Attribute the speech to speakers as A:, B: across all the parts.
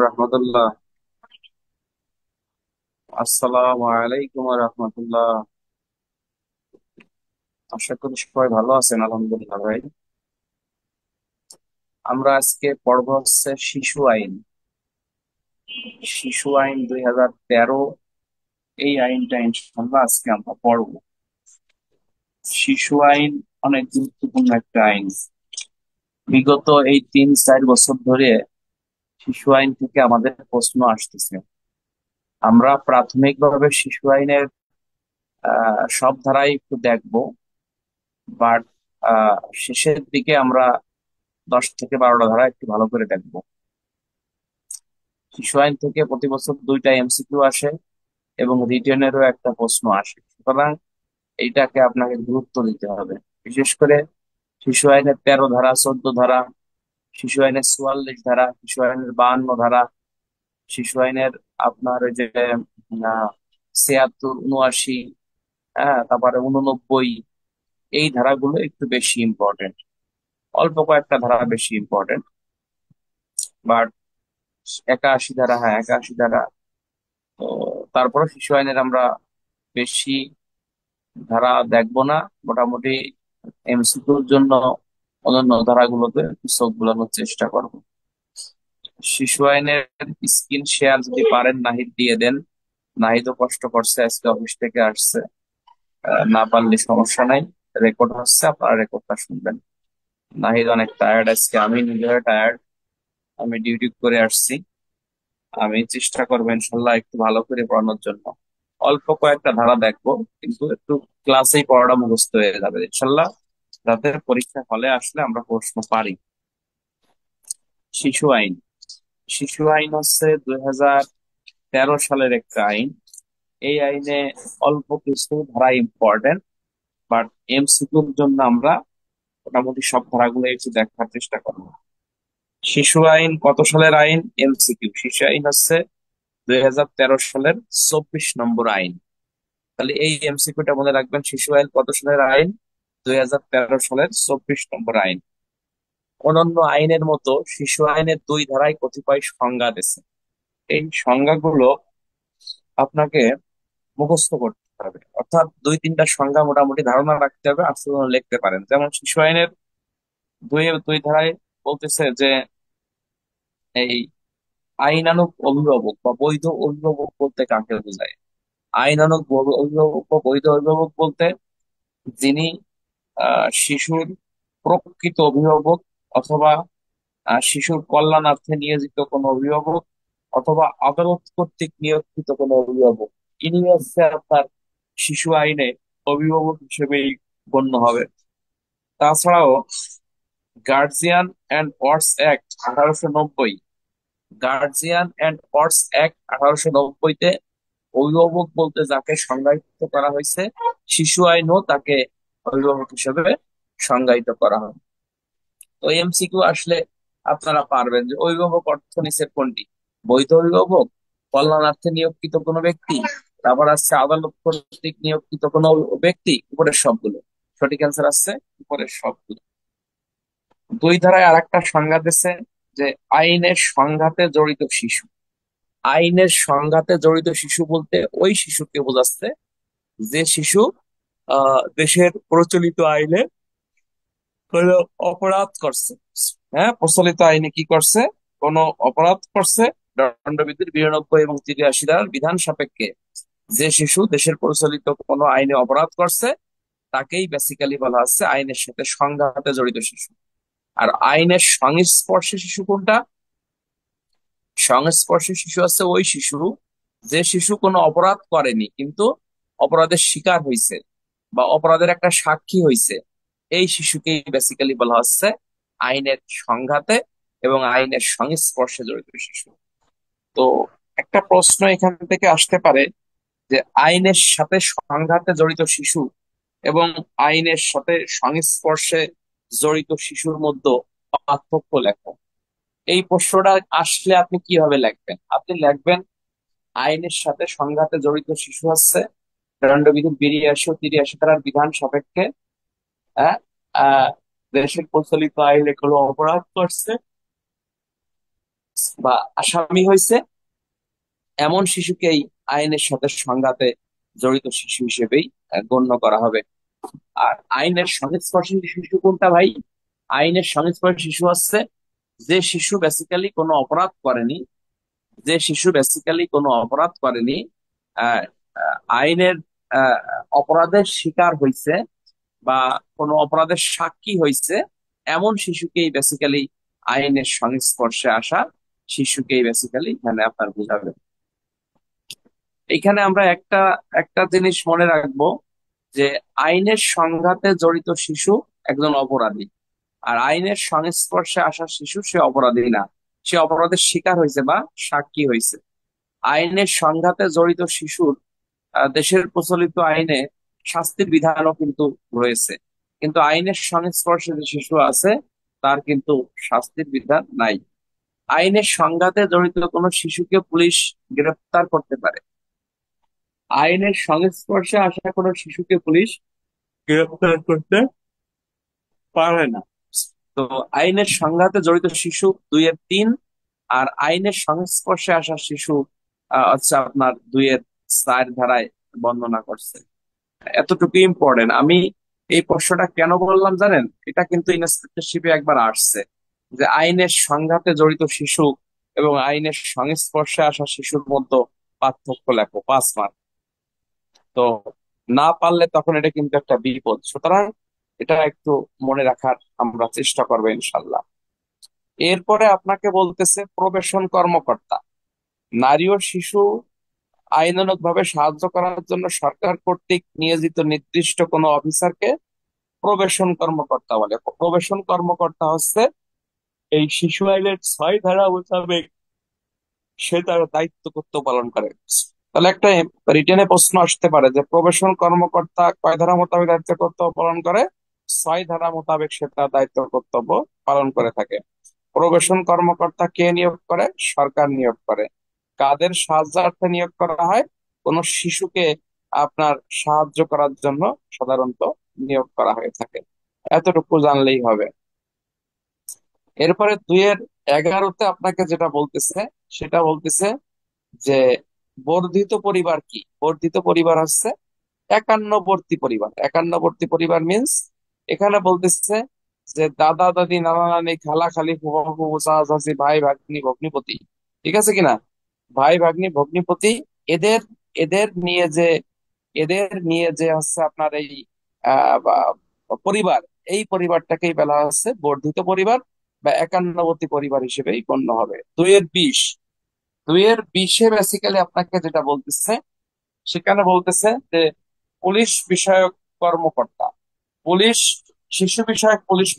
A: রহমতুল্লাহ। আসসালামু আলাইকুম রহমতুল্লাহ। আশা করি সবাই ভালো আছেন, আলহামদুলিল্লাহ ভাই। আমরা আজকে পড়বো হচ্ছে শিশু আইন। শিশু আইন 2013, এই আইনটা ইনশাআল্লাহ আজকে আমরা পড়বো। শিশু আইন অনেক গুরুত্বপূর্ণ একটা আইন। বিগত এই 3-4 বছর ধরে শিশু আইন থেকে আমাদের প্রশ্ন আসতেছে। আমরা প্রাথমিকভাবে শিশু আইনের সব ধারাই একটু দেখবো, বাট শেষের দিকে আমরা 10 থেকে 12টা ধারা একটু ভালো করে দেখবো। শিশু আইন থেকে প্রতি বছর 2টা এমসিকিউ আসে এবং রিটেনেরও একটা প্রশ্ন আসে, সুতরাং এইটাকে আপনাকে গুরুত্ব দিতে হবে। বিশেষ করে শিশু আইনের 13 ধারা, 14 ধারা, শিশু আইনের 44 ধারা, শিশু আইনের 52 ধারা, শিশু আইনের আপনার ওই যে 76, 79, হ্যাঁ, তারপরে 89, এই ধারাগুলো একটু বেশি ইম্পর্টেন্ট। অল্প কয়েকটা ধারা বেশি ইম্পর্টেন্ট, বাট 81 ধারা, হ্যাঁ 81 ধারা। তো তারপরে শিশু আইনের আমরা বেশি ধারা দেখবো না। মোটামুটি এমসিকিউর জন্য অন্যান্য ধারাগুলোতে একটু চোখ বোলানোর চেষ্টা করবো। শিশু আইনের স্ক্রিন শেয়ার যদি পারেন নাহিদ দিয়ে দেন। নাহিদও কষ্ট করছে, আজকে অফিস থেকে আসছে। না পারলে সমস্যা নাই, রেকর্ড হচ্ছে, আপনারা রেকর্ডটা শুনবেন। নাহিদ অনেক টায়ার্ড আজকে, আমি নিজেও টায়ার্ড। আমি ডিউটি করে আসছি। আমি চেষ্টা করবো ইনশাল্লাহ একটু ভালো করে পড়ানোর জন্য। অল্প কয়েকটা ধারা দেখবো, কিন্তু একটু ক্লাসেই পড়াটা মুখস্থ হয়ে যাবে ইনশাল্লাহ, যাতে পরীক্ষা হলে আসলে আমরা প্রশ্ন পারি। শিশু আইন। শিশু আইন হচ্ছে 2013 সালের একটা আইন। এই আইনে অল্প কিছু ধারা ইম্পর্টেন্ট, বাট এমসিকিউর জন্য আমরা মোটামুটি সব ধারাগুলো একটু দেখার চেষ্টা করবো। শিশু আইন কত সালের আইন? এমসিকিউ, শিশু আইন হচ্ছে 2013 সালের 24 নম্বর আইন। তাহলে এই এমসিকিউটা মনে রাখবেন, শিশু আইন কত সালের আইন? 2013 সালের 24 নম্বর আইন। অন্যান্য আইনের মতো শিশু আইনের 2 ধারায় কতিপয় সংজ্ঞা দিয়েছে। এই সংজ্ঞাগুলো আপনাকে মুখস্থ করতে হবে, অর্থাৎ 2-3টা সংজ্ঞা মোটামুটি ধারণা রাখতে হবে, আসলে লিখতে পারেন। যেমন শিশু আইনের দুই ধারায় বলতেছে যে এই আইনানুগ অভিভাবক বা বৈধ অভিভাবক বলতে কাকে বোঝায়। আইনানুগ অভিভাবক বা বৈধ অভিভাবক বলতে যিনি শিশুর প্রকৃত অভিভাবক, অথবা শিশুর কল্যাণার্থে নিয়োজিত কোনো অভিভাবক, অথবা আদালত কর্তৃক নিয়োজিত কোনো অভিভাবক, ইনি হচ্ছে আপনার শিশু আইনে অভিভাবক হিসেবেই গণ্য হবে। তাছাড়াও guardian and wards act 1890, guardian and wards act 1890-তে অভিভাবক বলতে যাকে সংজ্ঞায়িত করা হয়েছে, শিশু আইনও তাকে অভিভাবক হিসেবে সংজ্ঞায়িত করা হয়। তো এমসিকিউ আসলে আপনারা পারবেন যে অভিভাবক অর্থ নিচের কোনটি? বৈধ অভিভাবক, কল্যাণার্থে নিয়োগকৃত কোনো ব্যক্তি, তারপর আসছে আদালত কর্তৃক নিয়োগকৃত কোনো ব্যক্তি, উপরের সবগুলো। সঠিক অ্যান্সার আসছে উপরের সবগুলো। 2 ধারায় আর একটা সংজ্ঞা দিচ্ছে যে আইনের সংঘাতে জড়িত শিশু। আইনের সংঘাতে জড়িত শিশু বলতে ওই শিশুকে বোঝাচ্ছে যে শিশু দেশের প্রচলিত আইনে কোনো অপরাধ করছে। হ্যাঁ, প্রচলিত আইনে কি করছে? কোনো অপরাধ করছে। দণ্ডবিধির 92 এবং 83 ধারার বিধান সাপেক্ষে যে শিশু দেশের প্রচলিত কোনো আইনে অপরাধ করছে, তাকেই বেসিক্যালি বলা হচ্ছে আইনের সাথে সংঘাতে জড়িত শিশু। আর আইনের সংস্পর্শে শিশু কোনটা? সংস্পর্শে শিশু হচ্ছে ওই শিশু যে শিশু কোনো অপরাধ করেনি, কিন্তু অপরাধের শিকার হয়েছে বা অপরাধের একটা সাক্ষী হয়েছে। এই শিশুকেই বেসিক্যালি বলা হচ্ছে আইনের সংঘাতে এবং আইনের সংস্পর্শে জড়িত শিশু। তো একটা প্রশ্ন এখান থেকে আসতে পারে যে আইনের সাথে সংঘাতে জড়িত শিশু এবং আইনের সাথে সংস্পর্শে জড়িত শিশুর মধ্যে পার্থক্য লেখো। এই প্রশ্নটা আসলে আপনি কিভাবে লিখবেন? আপনি লিখবেন আইনের সাথে সংঘাতে জড়িত শিশু হচ্ছে দণ্ডবিধি 82 ও 83 ধারার বিধান সাপেক্ষে, হ্যাঁ, আহ দেশের প্রচলিত আইনে কোনো অপরাধ করছে বা আসামি হয়েছে, এমন শিশুকেই আইনের সাথে সংঘাতে জড়িত শিশু হিসেবেই গণ্য করা হবে। আর আইনের সংস্পর্শী শিশু কোনটা ভাই? আইনের সংস্পর্শী শিশু হচ্ছে যে শিশু বেসিক্যালি কোনো অপরাধ করেনি, যে শিশু বেসিক্যালি কোনো অপরাধ করেনি, আহ, আইনের আহ, অপরাধের শিকার হয়েছে বা কোনো অপরাধের সাক্ষী হয়েছে, এমন শিশুকেই বেসিক্যালি আইনের সংস্পর্শে আসা শিশুকেই বেসিক্যালি মানে আপনার বোঝাবে। এখানে আমরা একটা একটা জিনিস মনে রাখবো, যে আইনের সংঘাতে জড়িত শিশু একজন অপরাধী, আর আইনের সংস্পর্শে আসা শিশু সে অপরাধী না, সে অপরাধের শিকার হয়েছে বা সাক্ষী হয়েছে। আইনের সংঘাতে জড়িত শিশুর দেশের প্রচলিত আইনে শাস্তির বিধানও কিন্তু রয়েছে, কিন্তু আইনের সংস্পর্শে যে শিশু আছে তার কিন্তু শাস্তির বিধান নাই। আইনের সংঘাতে জড়িত কোনো শিশুকে পুলিশ গ্রেফতার করতে পারে, আইনের সংস্পর্শে আসা কোনো শিশুকে পুলিশ গ্রেফতার করতে পারে না। তো আইনের সংঘাতে জড়িত শিশু 2-3, আর আইনের সংস্পর্শে আসা শিশু হচ্ছে আপনার 2-4 ধারায় বর্ণনা করছে। এতটুকু ইম্পর্টেন্ট। আমি এই প্রশ্নটা কেন বললাম জানেন? এটা কিন্তু ইন্সপেক্টরশিপে একবার আসছে, যে আইনের সংঘাতে জড়িত শিশু এবং আইনের সংস্পর্শে আসা শিশুর মধ্যে পার্থক্য লেখো, 5 মার্ক। তো না পারলে তখন এটা কিন্তু একটা বিপদ, সুতরাং এটা একটু মনে রাখার আমরা চেষ্টা করবো ইনশাল্লাহ। এরপরে আপনাকে বলতেছে প্রবেশন কর্মকর্তা। নারী ও শিশু আইনানুগ ভাবে সাহায্য করার জন্য সরকার কর্তৃক নিয়োজিত নির্দিষ্ট কোনো অফিসারকে প্রবেশন কর্মকর্তা বলে। প্রবেশন কর্মকর্তা হচ্ছে এই শিশু আইনের 6 ধারা মোতাবেক সে তার দায়িত্ব কর্তব্য পালন করে। তাহলে একটা রিটেনে প্রশ্ন আসতে পারে যে প্রবেশন কর্মকর্তা কয় ধারা মোতাবেক দায়িত্ব কর্তব্য পালন করে? 6 ধারা মোতাবেক সে তার দায়িত্ব কর্তব্য পালন করে থাকে। প্রবেশন কর্মকর্তা কে নিয়োগ করে? সরকার নিয়োগ করে। কাদের সাহায্যার্থে নিয়োগ করা হয়? কোন শিশুকে আপনার সাহায্য করার জন্য সাধারণত নিয়োগ করা হয়ে থাকে। এতটুকু জানলেই হবে। এরপরে 2-11-তে আপনাকে যেটা বলতেছে, সেটা বলতেছে যে বর্ধিত পরিবার কি? বর্ধিত পরিবার হচ্ছে একান্নবর্তী পরিবার। একান্নবর্তী পরিবার মিন্স এখানে বলতেছে যে দাদা দাদি নানা নানি খালা খালি ফুফা ফুফু চাচা চাচি ভাই ভাগ্নি ভগ্নিপতি, ঠিক আছে কিনা? ভাই ভাগ্নি ভগ্নিপতি, এদের এদের নিয়ে যে এদের নিয়ে যে হচ্ছে আপনার এই পরিবার, এই পরিবারটাকেই বলা হচ্ছে বর্ধিত পরিবার বা একান্নবর্তী পরিবার হিসেবেই গণ্য হবে। 2-20, 2-20-এ বেসিক্যালি আপনাকে যেটা বলতেছে, সেখানে বলতেছে যে পুলিশ বিষয়ক কর্মকর্তা। পুলিশ শিশু বিষয়ক পুলিশ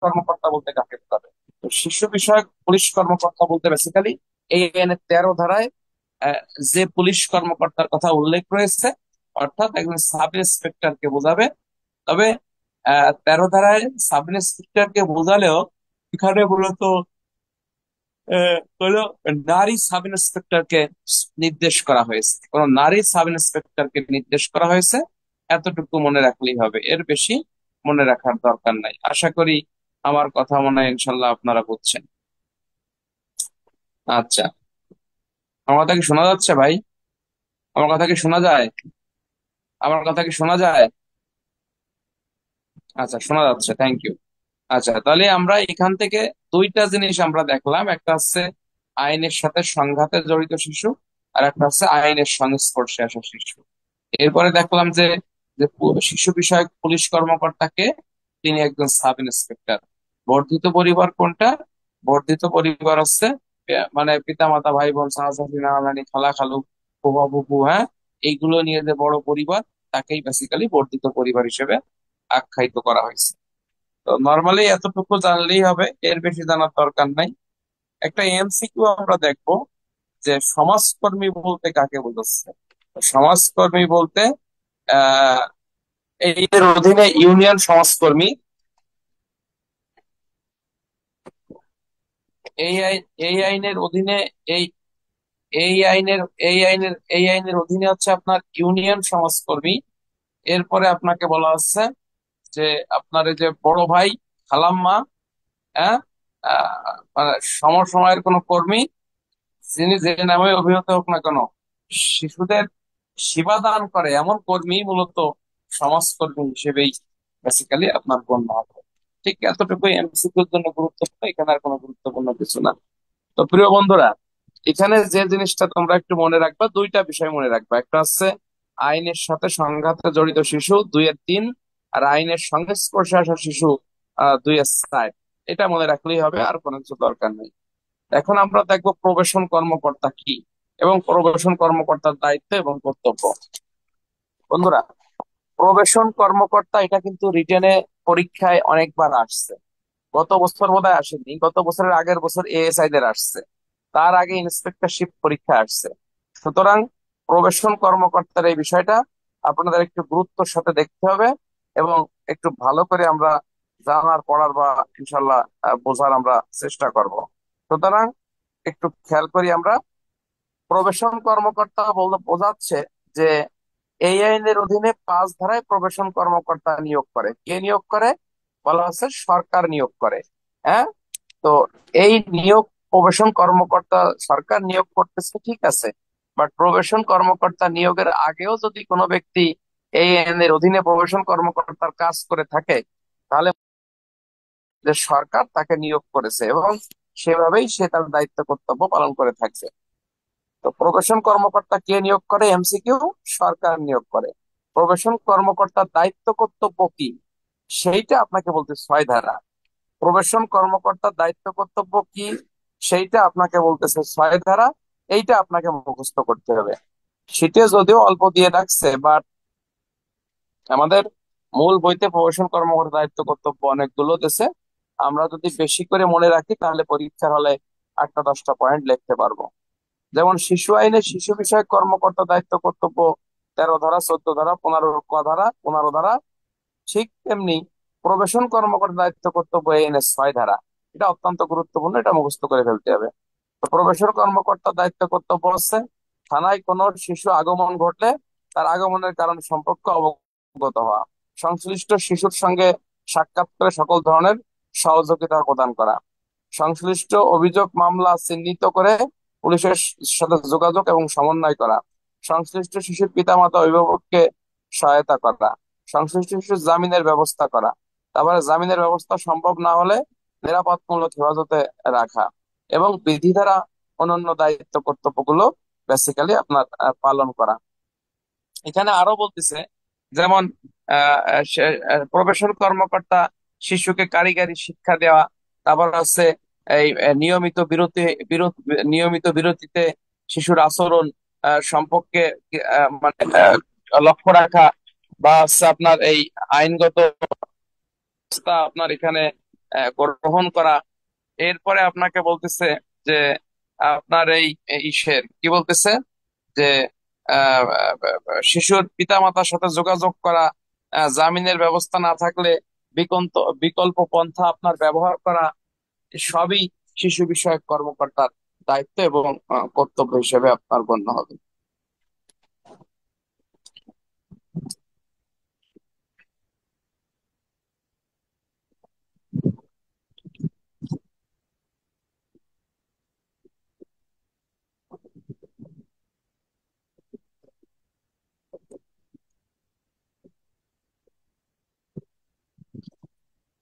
A: কর্মকর্তা বলতে কাকে বোঝাবে? তো শিশু বিষয়ক পুলিশ কর্মকর্তা বলতে বেসিক্যালি এই আইনের 13 ধারায় আহ, যে পুলিশ কর্মকর্তার কথা উল্লেখ রয়েছে, অর্থাৎ একজন সাব ইন্সপেক্টরকে বোঝাবে। তবে 13 ধারায় সাব ইন্সপেক্টরকে বোঝালেও এখানে মূলত হলো নারী সাব ইন্সপেক্টরকে নির্দেশ করা হয়েছে, কোন নারী সাব ইন্সপেক্টরকে নির্দেশ করা হয়েছে। এতটুকু মনে রাখলেই হবে, এর বেশি মনে রাখার দরকার নাই। আশা করি আমার কথা মনে হয় ইনশাল্লাহ আপনারা বুঝছেন। আচ্ছা, আমার কথা কি শোনা যাচ্ছে ভাই? আমার কথা কি শোনা যায়? আমার কথা কি শোনা যায়? আচ্ছা, শোনা যাচ্ছে, থ্যাংক ইউ। আচ্ছা, তাহলে আমরা এখান থেকে 2টা জিনিস আমরা দেখলাম, একটা হচ্ছে আইনের সাথে সংঘাতে জড়িত শিশু, আর একটা হচ্ছে আইনের সংস্পর্শে আসা শিশু। এরপরে দেখলাম যে যে শিশু বিষয়ক পুলিশ কর্মকর্তাকে, তিনি একজন সাব ইন্সপেক্টর। বর্ধিত পরিবার কোনটা? বর্ধিত পরিবার হচ্ছে মানে পিতা মাতা ভাই বোন চাচা চাচি নানা নানি খালা খালু ফুফা ফুফু, হ্যাঁ, এইগুলো নিয়ে যে বড় পরিবার, তাকেই বেসিক্যালি বর্ধিত পরিবার হিসেবে আখ্যায়িত করা হয়েছে। তো নর্মালি এতটুকু জানলেই হবে, এর বেশি জানার দরকার নাই। একটা এমসিকিউ আমরা দেখবো, যে সমাজকর্মী বলতে কাকে বোঝাচ্ছে। তো সমাজকর্মী বলতে আহ এর অধীনে ইউনিয়ন সমাজকর্মী, এই আইনের অধীনে এই এই আইনের অধীনে হচ্ছে আপনার ইউনিয়ন সমাজকর্মী। এরপরে আপনাকে বলা হচ্ছে যে আপনার এই যে বড় ভাই খালাম্মা, হ্যাঁ, মানে সমসময়ের কোনো কর্মী, যিনি যে নামে অভিহিত হোক না কেন, শিশুদের সেবা দান করে এমন কর্মী মূলত সমাজকর্মী হিসেবেই বেসিক্যালি আপনার গণ্য হবে। ঠিক এতটুকুই এমসিকিউর জন্য গুরুত্বপূর্ণ, এখানে আর কোনো গুরুত্বপূর্ণ কিছু না। তো প্রিয় বন্ধুরা, এখানে যে জিনিসটা তোমরা একটু মনে রাখবা, দুইটা বিষয় মনে রাখবা। একটা হচ্ছে আইনের সাথে সংঘাতে জড়িত শিশু 2-3, আর আইনের সংস্পর্শে আসা শিশু 2-4। এটা মনে রাখলেই হবে, আর কোনো কিছু দরকার নেই। এখন আমরা দেখবো প্রবেশন কর্মকর্তা কি এবং প্রবেশন কর্মকর্তার দায়িত্ব এবং কর্তব্য। বন্ধুরা, প্রবেশন কর্মকর্তা এটা কিন্তু রিটেনে পরীক্ষায় অনেকবার আসছে। গত বছর বোধহয় আসেনি, গত বছরের আগের বছর এএসআই দের আসছে, তার আগে ইন্সপেক্টরশিপ পরীক্ষা আসছে। সুতরাং প্রবেশন কর্মকর্তার এই বিষয়টা আপনাদের একটু গুরুত্বের সাথে দেখতে হবে, এবং একটু ভালো করে আমরা জানার পড়ার বা ইনশাল্লাহ বোঝার আমরা চেষ্টা করব। সুতরাং একটু খেয়াল করি আমরা। প্রবেশন কর্মকর্তা বলতে বোঝাচ্ছে যে এই আইনের অধীনে 5 ধারায় প্রবেশন কর্মকর্তা নিয়োগ করে। কে নিয়োগ করে? বলা হচ্ছে সরকার নিয়োগ করে। হ্যাঁ, তো এই নিয়োগ, প্রবেশন কর্মকর্তা সরকার নিয়োগ করতেছে, ঠিক আছে, বাট প্রবেশন কর্মকর্তা নিয়োগের আগেও যদি কোনো ব্যক্তি এই আইনের অধীনে প্রবেশন কর্মকর্তার কাজ করে থাকে, তাহলে যে সরকার তাকে নিয়োগ করেছে এবং সেভাবেই সে তার দায়িত্ব কর্তব্য পালন করে থাকছে। তো প্রবেশন কর্মকর্তা কে নিয়োগ করে? এমসিকিউ, সরকার নিয়োগ করে। প্রবেশন কর্মকর্তার দায়িত্ব কর্তব্য কি, সেইটা আপনাকে বলতে 6 ধারা। প্রবেশন কর্মকর্তার দায়িত্ব কর্তব্য কি, সেইটা আপনাকে বলতেছে 6 ধারা। এইটা আপনাকে মুখস্থ করতে হবে। শীটে যদিও অল্প দিয়ে রাখছে, বাট আমাদের মূল বইতে প্রবেশন কর্মকর্তার দায়িত্ব কর্তব্য অনেকগুলো দেশে। আমরা যদি বেশি করে মনে রাখি তাহলে পরীক্ষার হলে 8টা 10টা পয়েন্ট লিখতে পারবো। যেমন শিশু আইনে শিশু বিষয়ক কর্মকর্তা দায়িত্ব কর্তব্য 13 ধারা, 14 ধারা, 15 ধারা, 15 ধারা। ঠিক তেমনি প্রবেশন কর্মকর্তা দায়িত্ব কর্তব্য এই আইনের 6 ধারা। এটা অত্যন্ত গুরুত্বপূর্ণ, এটা মুখস্থ করে ফেলতে হবে। তো প্রবেশন কর্মকর্তার দায়িত্ব কর্তব্য হচ্ছে থানায় কোনো শিশু আগমন ঘটলে তার আগমনের কারণ সম্পর্কে অবগত হওয়া, সংশ্লিষ্ট শিশুর সঙ্গে সাক্ষাৎ করে সকল ধরনের সহযোগিতা প্রদান করা, সংশ্লিষ্ট অভিযোগ মামলা চিহ্নিত করে পুলিশের সাথে যোগাযোগ এবং সমন্বয় করা, সংশ্লিষ্ট শিশুর পিতামাতা অভিভাবককে সহায়তা করা, সংশ্লিষ্ট শিশুর জামিনের ব্যবস্থা করা, তারপরে জামিনের ব্যবস্থা সম্ভব না হলে নিরাপদমূলক হেফাজতে রাখা, এবং বিধি দ্বারা অন্যান্য দায়িত্ব কর্তব্যগুলো বেসিক্যালি আপনার পালন করা। এখানে আরো বলতেছে, যেমন প্রবেশন কর্মকর্তা শিশুকে কারিগরি শিক্ষা দেওয়া, তারপর হচ্ছে এই নিয়মিত বিরতিতে শিশুর আচরণ সম্পর্কে মানে লক্ষ্য রাখা, বা হচ্ছে আপনার এই আইনগত ব্যবস্থা আপনার এখানে গ্রহণ করা। এরপরে আপনাকে বলতেছে যে আপনার এই ইসের কি বলতেছে, যে শিশুর পিতামাতার সাথে যোগাযোগ করা, জামিনের ব্যবস্থা না থাকলে বিকল্প বিকল্প পন্থা আপনার ব্যবহার করা, সবই শিশু বিষয়ক কর্মকর্তার দায়িত্ব এবং কর্তব্য হিসেবে আপনার গণ্য হবে।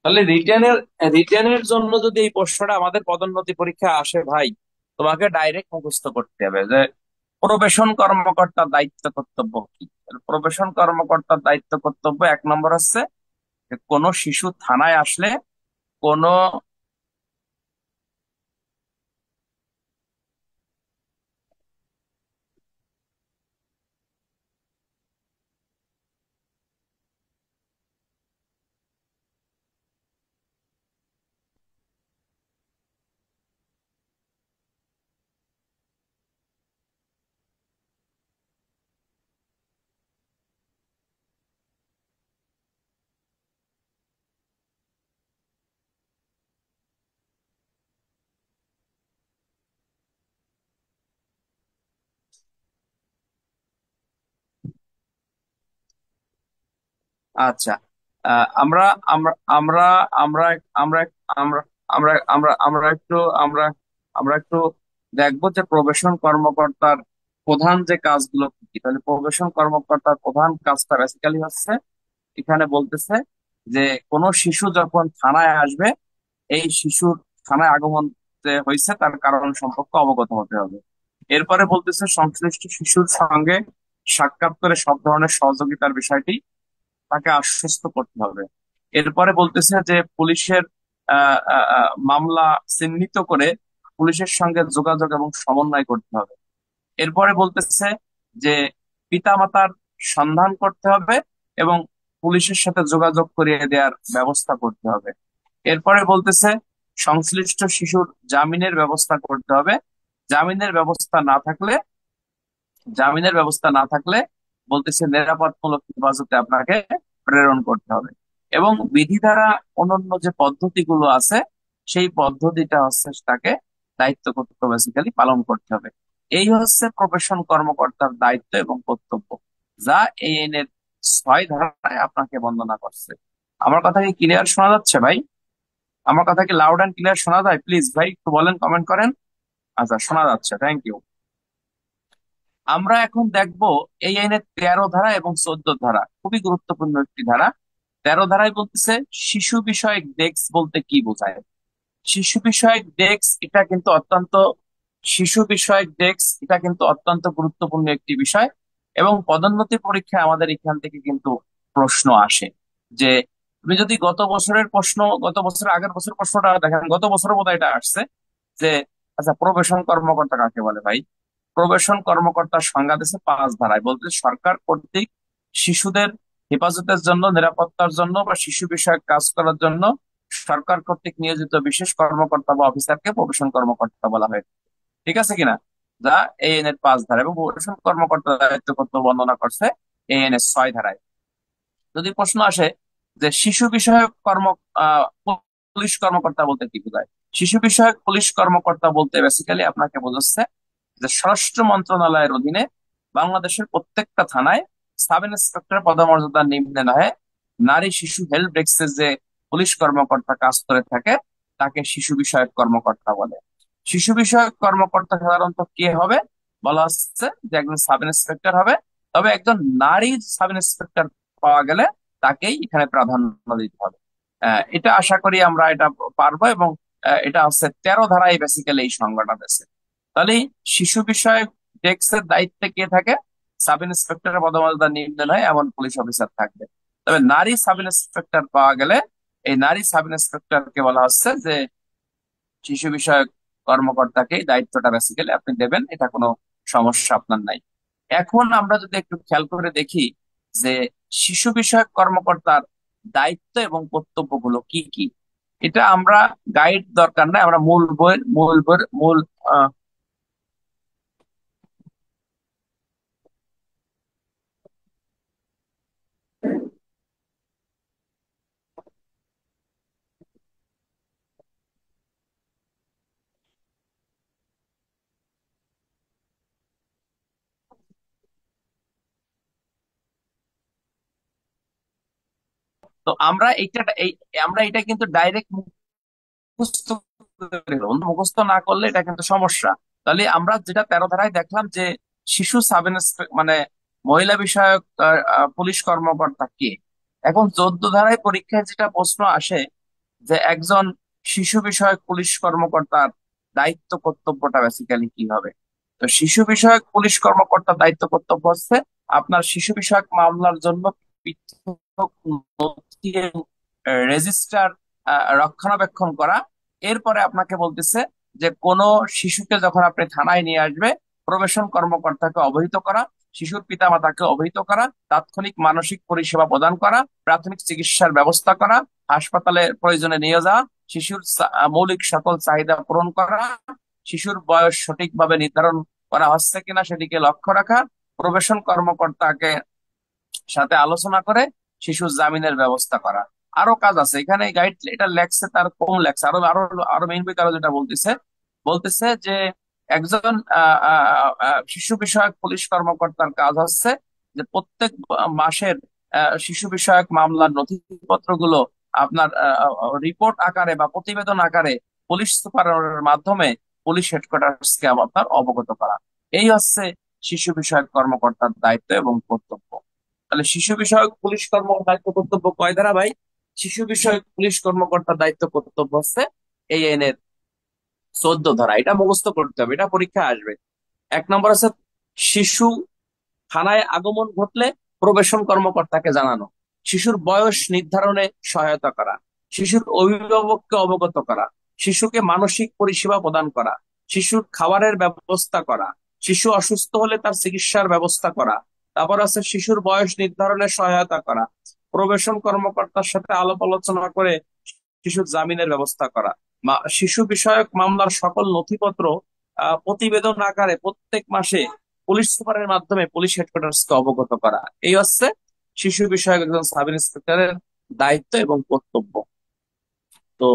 A: তাহলে রিটেনের জন্য যদি এই প্রশ্নটা আমাদের পদোন্নতি পরীক্ষা আসে ভাই, তোমাকে ডাইরেক্ট মুখস্থ করতে হবে যে প্রবেশন কর্মকর্তার দায়িত্ব কর্তব্য কি। প্রবেশন কর্মকর্তার দায়িত্ব কর্তব্য 1 নম্বর হচ্ছে যে কোনো শিশু থানায় আসলে কোনো, আচ্ছা, আমরা আমরা আমরা আমরা আমরা আমরা আমরা আমরা আমরা একটু আমরা আমরা একটু দেখবো যে প্রবেশন কর্মকর্তার প্রধান যে কাজগুলো কি কি। তাহলে প্রবেশন কর্মকর্তার প্রধান কাজটা বেসিক্যালি হচ্ছে, এখানে বলতেছে যে কোনো শিশু যখন থানায় আসবে, এই শিশুর থানায় আগমন যে হয়েছে তার কারণ সম্পর্কে অবগত হতে হবে। এরপরে বলতেছে সংশ্লিষ্ট শিশুর সঙ্গে সাক্ষাৎ করে সব ধরনের সহযোগিতার বিষয়টি তাকে আশ্বস্ত করতে হবে। এরপরে বলতেছে যে পুলিশের মামলা চিহ্নিত করে পুলিশের সঙ্গে যোগাযোগ এবং সমন্বয় করতে হবে। এরপরে বলতেছে যে পিতামাতার সন্ধান করতে হবে এবং পুলিশের সাথে যোগাযোগ করিয়ে দেওয়ার ব্যবস্থা করতে হবে। এরপরে বলতেছে সংশ্লিষ্ট শিশুর জামিনের ব্যবস্থা করতে হবে। জামিনের ব্যবস্থা না থাকলে জামিনের ব্যবস্থা না থাকলে বলতেছে নিরাপদমূলক হেফাজতে আপনাকে প্রেরণ করতে হবে। এবং বিধি দ্বারা অনন্য যে পদ্ধতিগুলো আছে, সেই পদ্ধতিটা হচ্ছে তাকে দায়িত্ব কর্তব্য বেসিক্যালি পালন করতে হবে। এই হচ্ছে প্রবেশন কর্মকর্তার দায়িত্ব এবং কর্তব্য, যা এই আইনের 6 ধারায় আপনাকে বর্ণনা করছে। আমার কথা কি ক্লিয়ার শোনা যাচ্ছে ভাই? আমার কথা কি লাউড অ্যান্ড ক্লিয়ার শোনা যায়? প্লিজ ভাই একটু বলেন, কমেন্ট করেন। আচ্ছা, শোনা যাচ্ছে, থ্যাংক ইউ। আমরা এখন দেখব এই আইনের 13 ধারা এবং 14 ধারা, খুবই গুরুত্বপূর্ণ একটি ধারা। 13 ধারায় বলতেছে শিশু বিষয়ক ডেস্ক বলতে কি বোঝায়। শিশু বিষয়ক ডেস্ক এটা কিন্তু অত্যন্ত শিশু বিষয়ক ডেস্ক এটা কিন্তু অত্যন্ত গুরুত্বপূর্ণ একটি বিষয়। এবং পদোন্নতি পরীক্ষায় আমাদের এখান থেকে কিন্তু প্রশ্ন আসে যে তুমি যদি গত বছরের আগের বছর প্রশ্নটা দেখেন, গত বছর বোধহয় এটা আসছে যে আচ্ছা প্রবেশন কর্মকর্তা কাকে বলে ভাই। প্রবেশন কর্মকর্তার সংজ্ঞা দিয়েছে 5 ধারায়, বলতে সরকার কর্তৃক শিশুদের হেফাজতের জন্য, নিরাপত্তার জন্য বা শিশু বিষয়ক কাজ করার জন্য সরকার কর্তৃক নিয়োজিত বিশেষ কর্মকর্তা বা অফিসারকে প্রবেশন কর্মকর্তা বলা হয়। ঠিক আছে কিনা? যা এএন এর 5 ধারা, এবং প্রবেশন কর্মকর্তার দায়িত্ব কর্তব্য বর্ণনা করছে এএন এর 6 ধারায়। যদি প্রশ্ন আসে যে শিশু বিষয়ক পুলিশ কর্মকর্তা বলতে কি বোঝায়, শিশু বিষয়ক পুলিশ কর্মকর্তা বলতে বেসিক্যালি আপনাকে বোঝাচ্ছে যে স্বরাষ্ট্র মন্ত্রণালয়ের অধীনে বাংলাদেশের প্রত্যেকটা থানায় সাব ইন্সপেক্টর পদমর্যাদার নিম্নে নহে নারী শিশু হেল্প ডেস্কের যে পুলিশ কর্মকর্তা কাজ করে থাকে তাকে শিশু বিষয়ক কর্মকর্তা বলে। শিশু বিষয়ক কর্মকর্তা সাধারণত কে হবে বলা হচ্ছে যে একজন সাব ইন্সপেক্টর হবে। তবে একজন নারী সাব ইন্সপেক্টর পাওয়া গেলে তাকেই এখানে প্রাধান্য দিতে হবে। এটা আশা করি আমরা এটা পারবো। এবং এটা হচ্ছে 13 ধারায় বেসিক্যালি এই সংজ্ঞাটা দিয়েছে। তাহলে শিশু বিষয়ক ডেস্কের দায়িত্বে কে থাকে? সাব ইন্সপেক্টরের পদমর্যাদা নিম্নে নয় এমন পুলিশ অফিসার থাকবে। তবে নারী সাব ইন্সপেক্টর পাওয়া গেলে এই নারী সাব ইন্সপেক্টরকে বলা হচ্ছে যে শিশু বিষয়ক কর্মকর্তাকে এই দায়িত্বটা বেসিক্যালি আপনি দেবেন, এটা কোনো সমস্যা আপনার নাই। এখন আমরা যদি একটু খেয়াল করে দেখি যে শিশু বিষয়ক কর্মকর্তার দায়িত্ব এবং কর্তব্যগুলো কি কি, এটা আমরা গাইড দরকার নাই, আমরা মূল তো আমরা এটা কিন্তু ডাইরেক্ট মুখস্থ করে ফেলবো। মুখস্থ না করলে এটা কিন্তু সমস্যা। তাহলে আমরা যেটা 13 ধারায় দেখলাম যে শিশু সাব মানে মহিলা বিষয়ক পুলিশ কর্মকর্তা কে। এখন 14 ধারায় পরীক্ষায় যেটা প্রশ্ন আসে যে একজন শিশু বিষয়ক পুলিশ কর্মকর্তার দায়িত্ব কর্তব্যটা বেসিক্যালি কি হবে। তো শিশু বিষয়ক পুলিশ কর্মকর্তার দায়িত্ব কর্তব্য হচ্ছে আপনার শিশু বিষয়ক মামলার জন্য পৃথক নথি রেজিস্টার রক্ষণাবেক্ষণ করা। এরপরে আপনাকে বলতেছে যে কোনো শিশুকে যখন আপনি থানায় নিয়ে আসবে, প্রবেশন কর্মকর্তাকে অবহিত করা, শিশুর পিতামাতাকে অবহিত করা, তাৎক্ষণিক মানসিক পরিষেবা প্রদান করা, প্রাথমিক চিকিৎসার ব্যবস্থা করা, হাসপাতালে প্রয়োজনে নিয়ে যাওয়া, শিশুর মৌলিক সকল চাহিদা পূরণ করা, শিশুর বয়স সঠিকভাবে নির্ধারণ করা হচ্ছে কিনা সেদিকে লক্ষ্য রাখা, প্রবেশন কর্মকর্তাকে সাথে আলোচনা করে শিশুর জামিনের ব্যবস্থা করা। আরো কাজ আছে এখানে, গাইড এটা লেখছে, তার কম লেখছে, আরো আরো আরো মেইন বইতে আরো যেটা বলতেছে, বলতেছে যে একজন শিশু বিষয়ক পুলিশ কর্মকর্তার কাজ হচ্ছে যে প্রত্যেক মাসের শিশু বিষয়ক মামলার নথিপত্রগুলো আপনার রিপোর্ট আকারে বা প্রতিবেদন আকারে পুলিশ সুপারের মাধ্যমে পুলিশ হেডকোয়ার্টার্সকে আপনার অবগত করা। এই হচ্ছে শিশু বিষয়ক কর্মকর্তার দায়িত্ব এবং কর্তব্য। তাহলে শিশু বিষয়ক পুলিশ দায়িত্ব কর্তব্য কয় ধারা ভাই? শিশু বিষয়ক পুলিশ কর্মকর্তার দায়িত্ব কর্তব্য হচ্ছে এই আইনের 14 ধারা। এটা মুখস্থ করতে হবে, এটা পরীক্ষা আসবে। 1 নম্বর আছে শিশু থানায় আগমন ঘটলে প্রবেশন কর্মকর্তাকে জানানো, শিশুর বয়স নির্ধারণে সহায়তা করা, শিশুর অভিভাবককে অবগত করা, শিশুকে মানসিক পরিষেবা প্রদান করা, শিশুর খাবারের ব্যবস্থা করা, শিশু অসুস্থ হলে তার চিকিৎসার ব্যবস্থা করা। তারপর আছে শিশুর বয়স নির্ধারণে সহায়তা করা, প্রবেশন কর্মকর্তার সাথে আলাপ আলোচনা করে শিশুর জামিনের ব্যবস্থা করা, শিশু বিষয়ক মামলার সকল নথিপত্র প্রতিবেদন আকারে প্রত্যেক মাসে পুলিশ সুপারের মাধ্যমে পুলিশ হেডকোয়ার্টার্সকে অবগত করা। এই হচ্ছে শিশু বিষয়ক একজন সাব ইন্সপেক্টরের দায়িত্ব এবং কর্তব্য। তো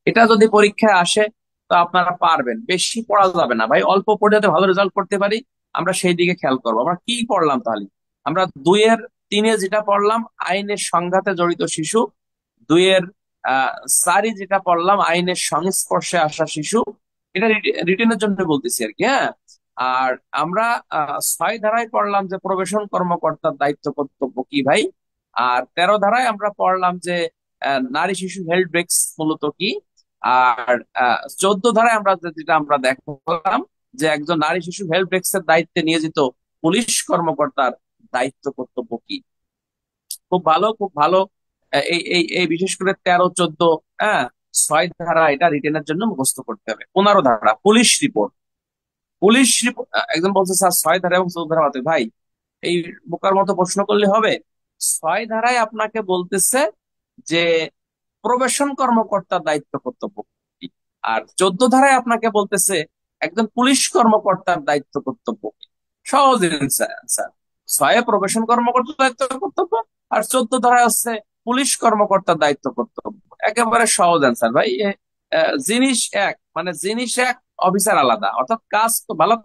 A: এটা যদি পরীক্ষায় আসে তো আপনারা পারবেন, বেশি পড়া যাবে না ভাই, অল্প পড়ে যাতে ভালো রেজাল্ট করতে পারি আমরা সেই দিকে খেয়াল করবো। আমরা কি পড়লাম তাহলে? আমরা 2-3 যেটা পড়লাম আইনের সংঘাতে জড়িত শিশু, 2 4 যেটা পড়লাম আইনের সংস্পর্শে আসা শিশু, এটা রিটেনের জন্য বলতেছি আর কি, হ্যাঁ। আর আমরা 6 ধারায় পড়লাম যে প্রবেশন কর্মকর্তার দায়িত্ব কর্তব্য কি ভাই। আর 13 ধারায় আমরা পড়লাম যে নারী শিশু হেলথ ডেস্ক মূলত কি। আর 14 ধারায় আমরা যেটা আমরা দেখলাম যে একজন নারী শিশু হেল্প ডেস্কের দায়িত্বে নিয়োজিত পুলিশ কর্মকর্তার দায়িত্ব কর্তব্য কি। খুব ভালো, খুব ভালো। এই এই এই বিশেষ করে 13, 14, হ্যাঁ, 6 ধারা এটা রিটেনের জন্য মুখস্থ করতে হবে। 15 ধারা পুলিশ রিপোর্ট। পুলিশ রিপোর্ট একজন বলছে স্যার 6 ধারা এবং 14 ধারা বাদে ভাই এই বোকার মতো প্রশ্ন করলে হবে? 6 ধারায় আপনাকে বলতেছে যে প্রবেশন কর্মকর্তার দায়িত্ব কর্তব্য কি, আর 14 ধারায় আপনাকে বলতেছে একজন পুলিশ কর্মকর্তার দায়িত্ব কর্তব্য কি। সহজ স্যার, 6-এ প্রবেশন কর্মকর্তার দায়িত্ব কর্তব্য, আর 14 ধারায় হচ্ছে পুলিশ কর্মকর্তার দায়িত্ব কর্তব্য। একেবারে সহজ অ্যান্সার ভাই। জিনিস এক, মানে জিনিস এক, অফিসার আলাদা, অর্থাৎ কাজ তো ভালো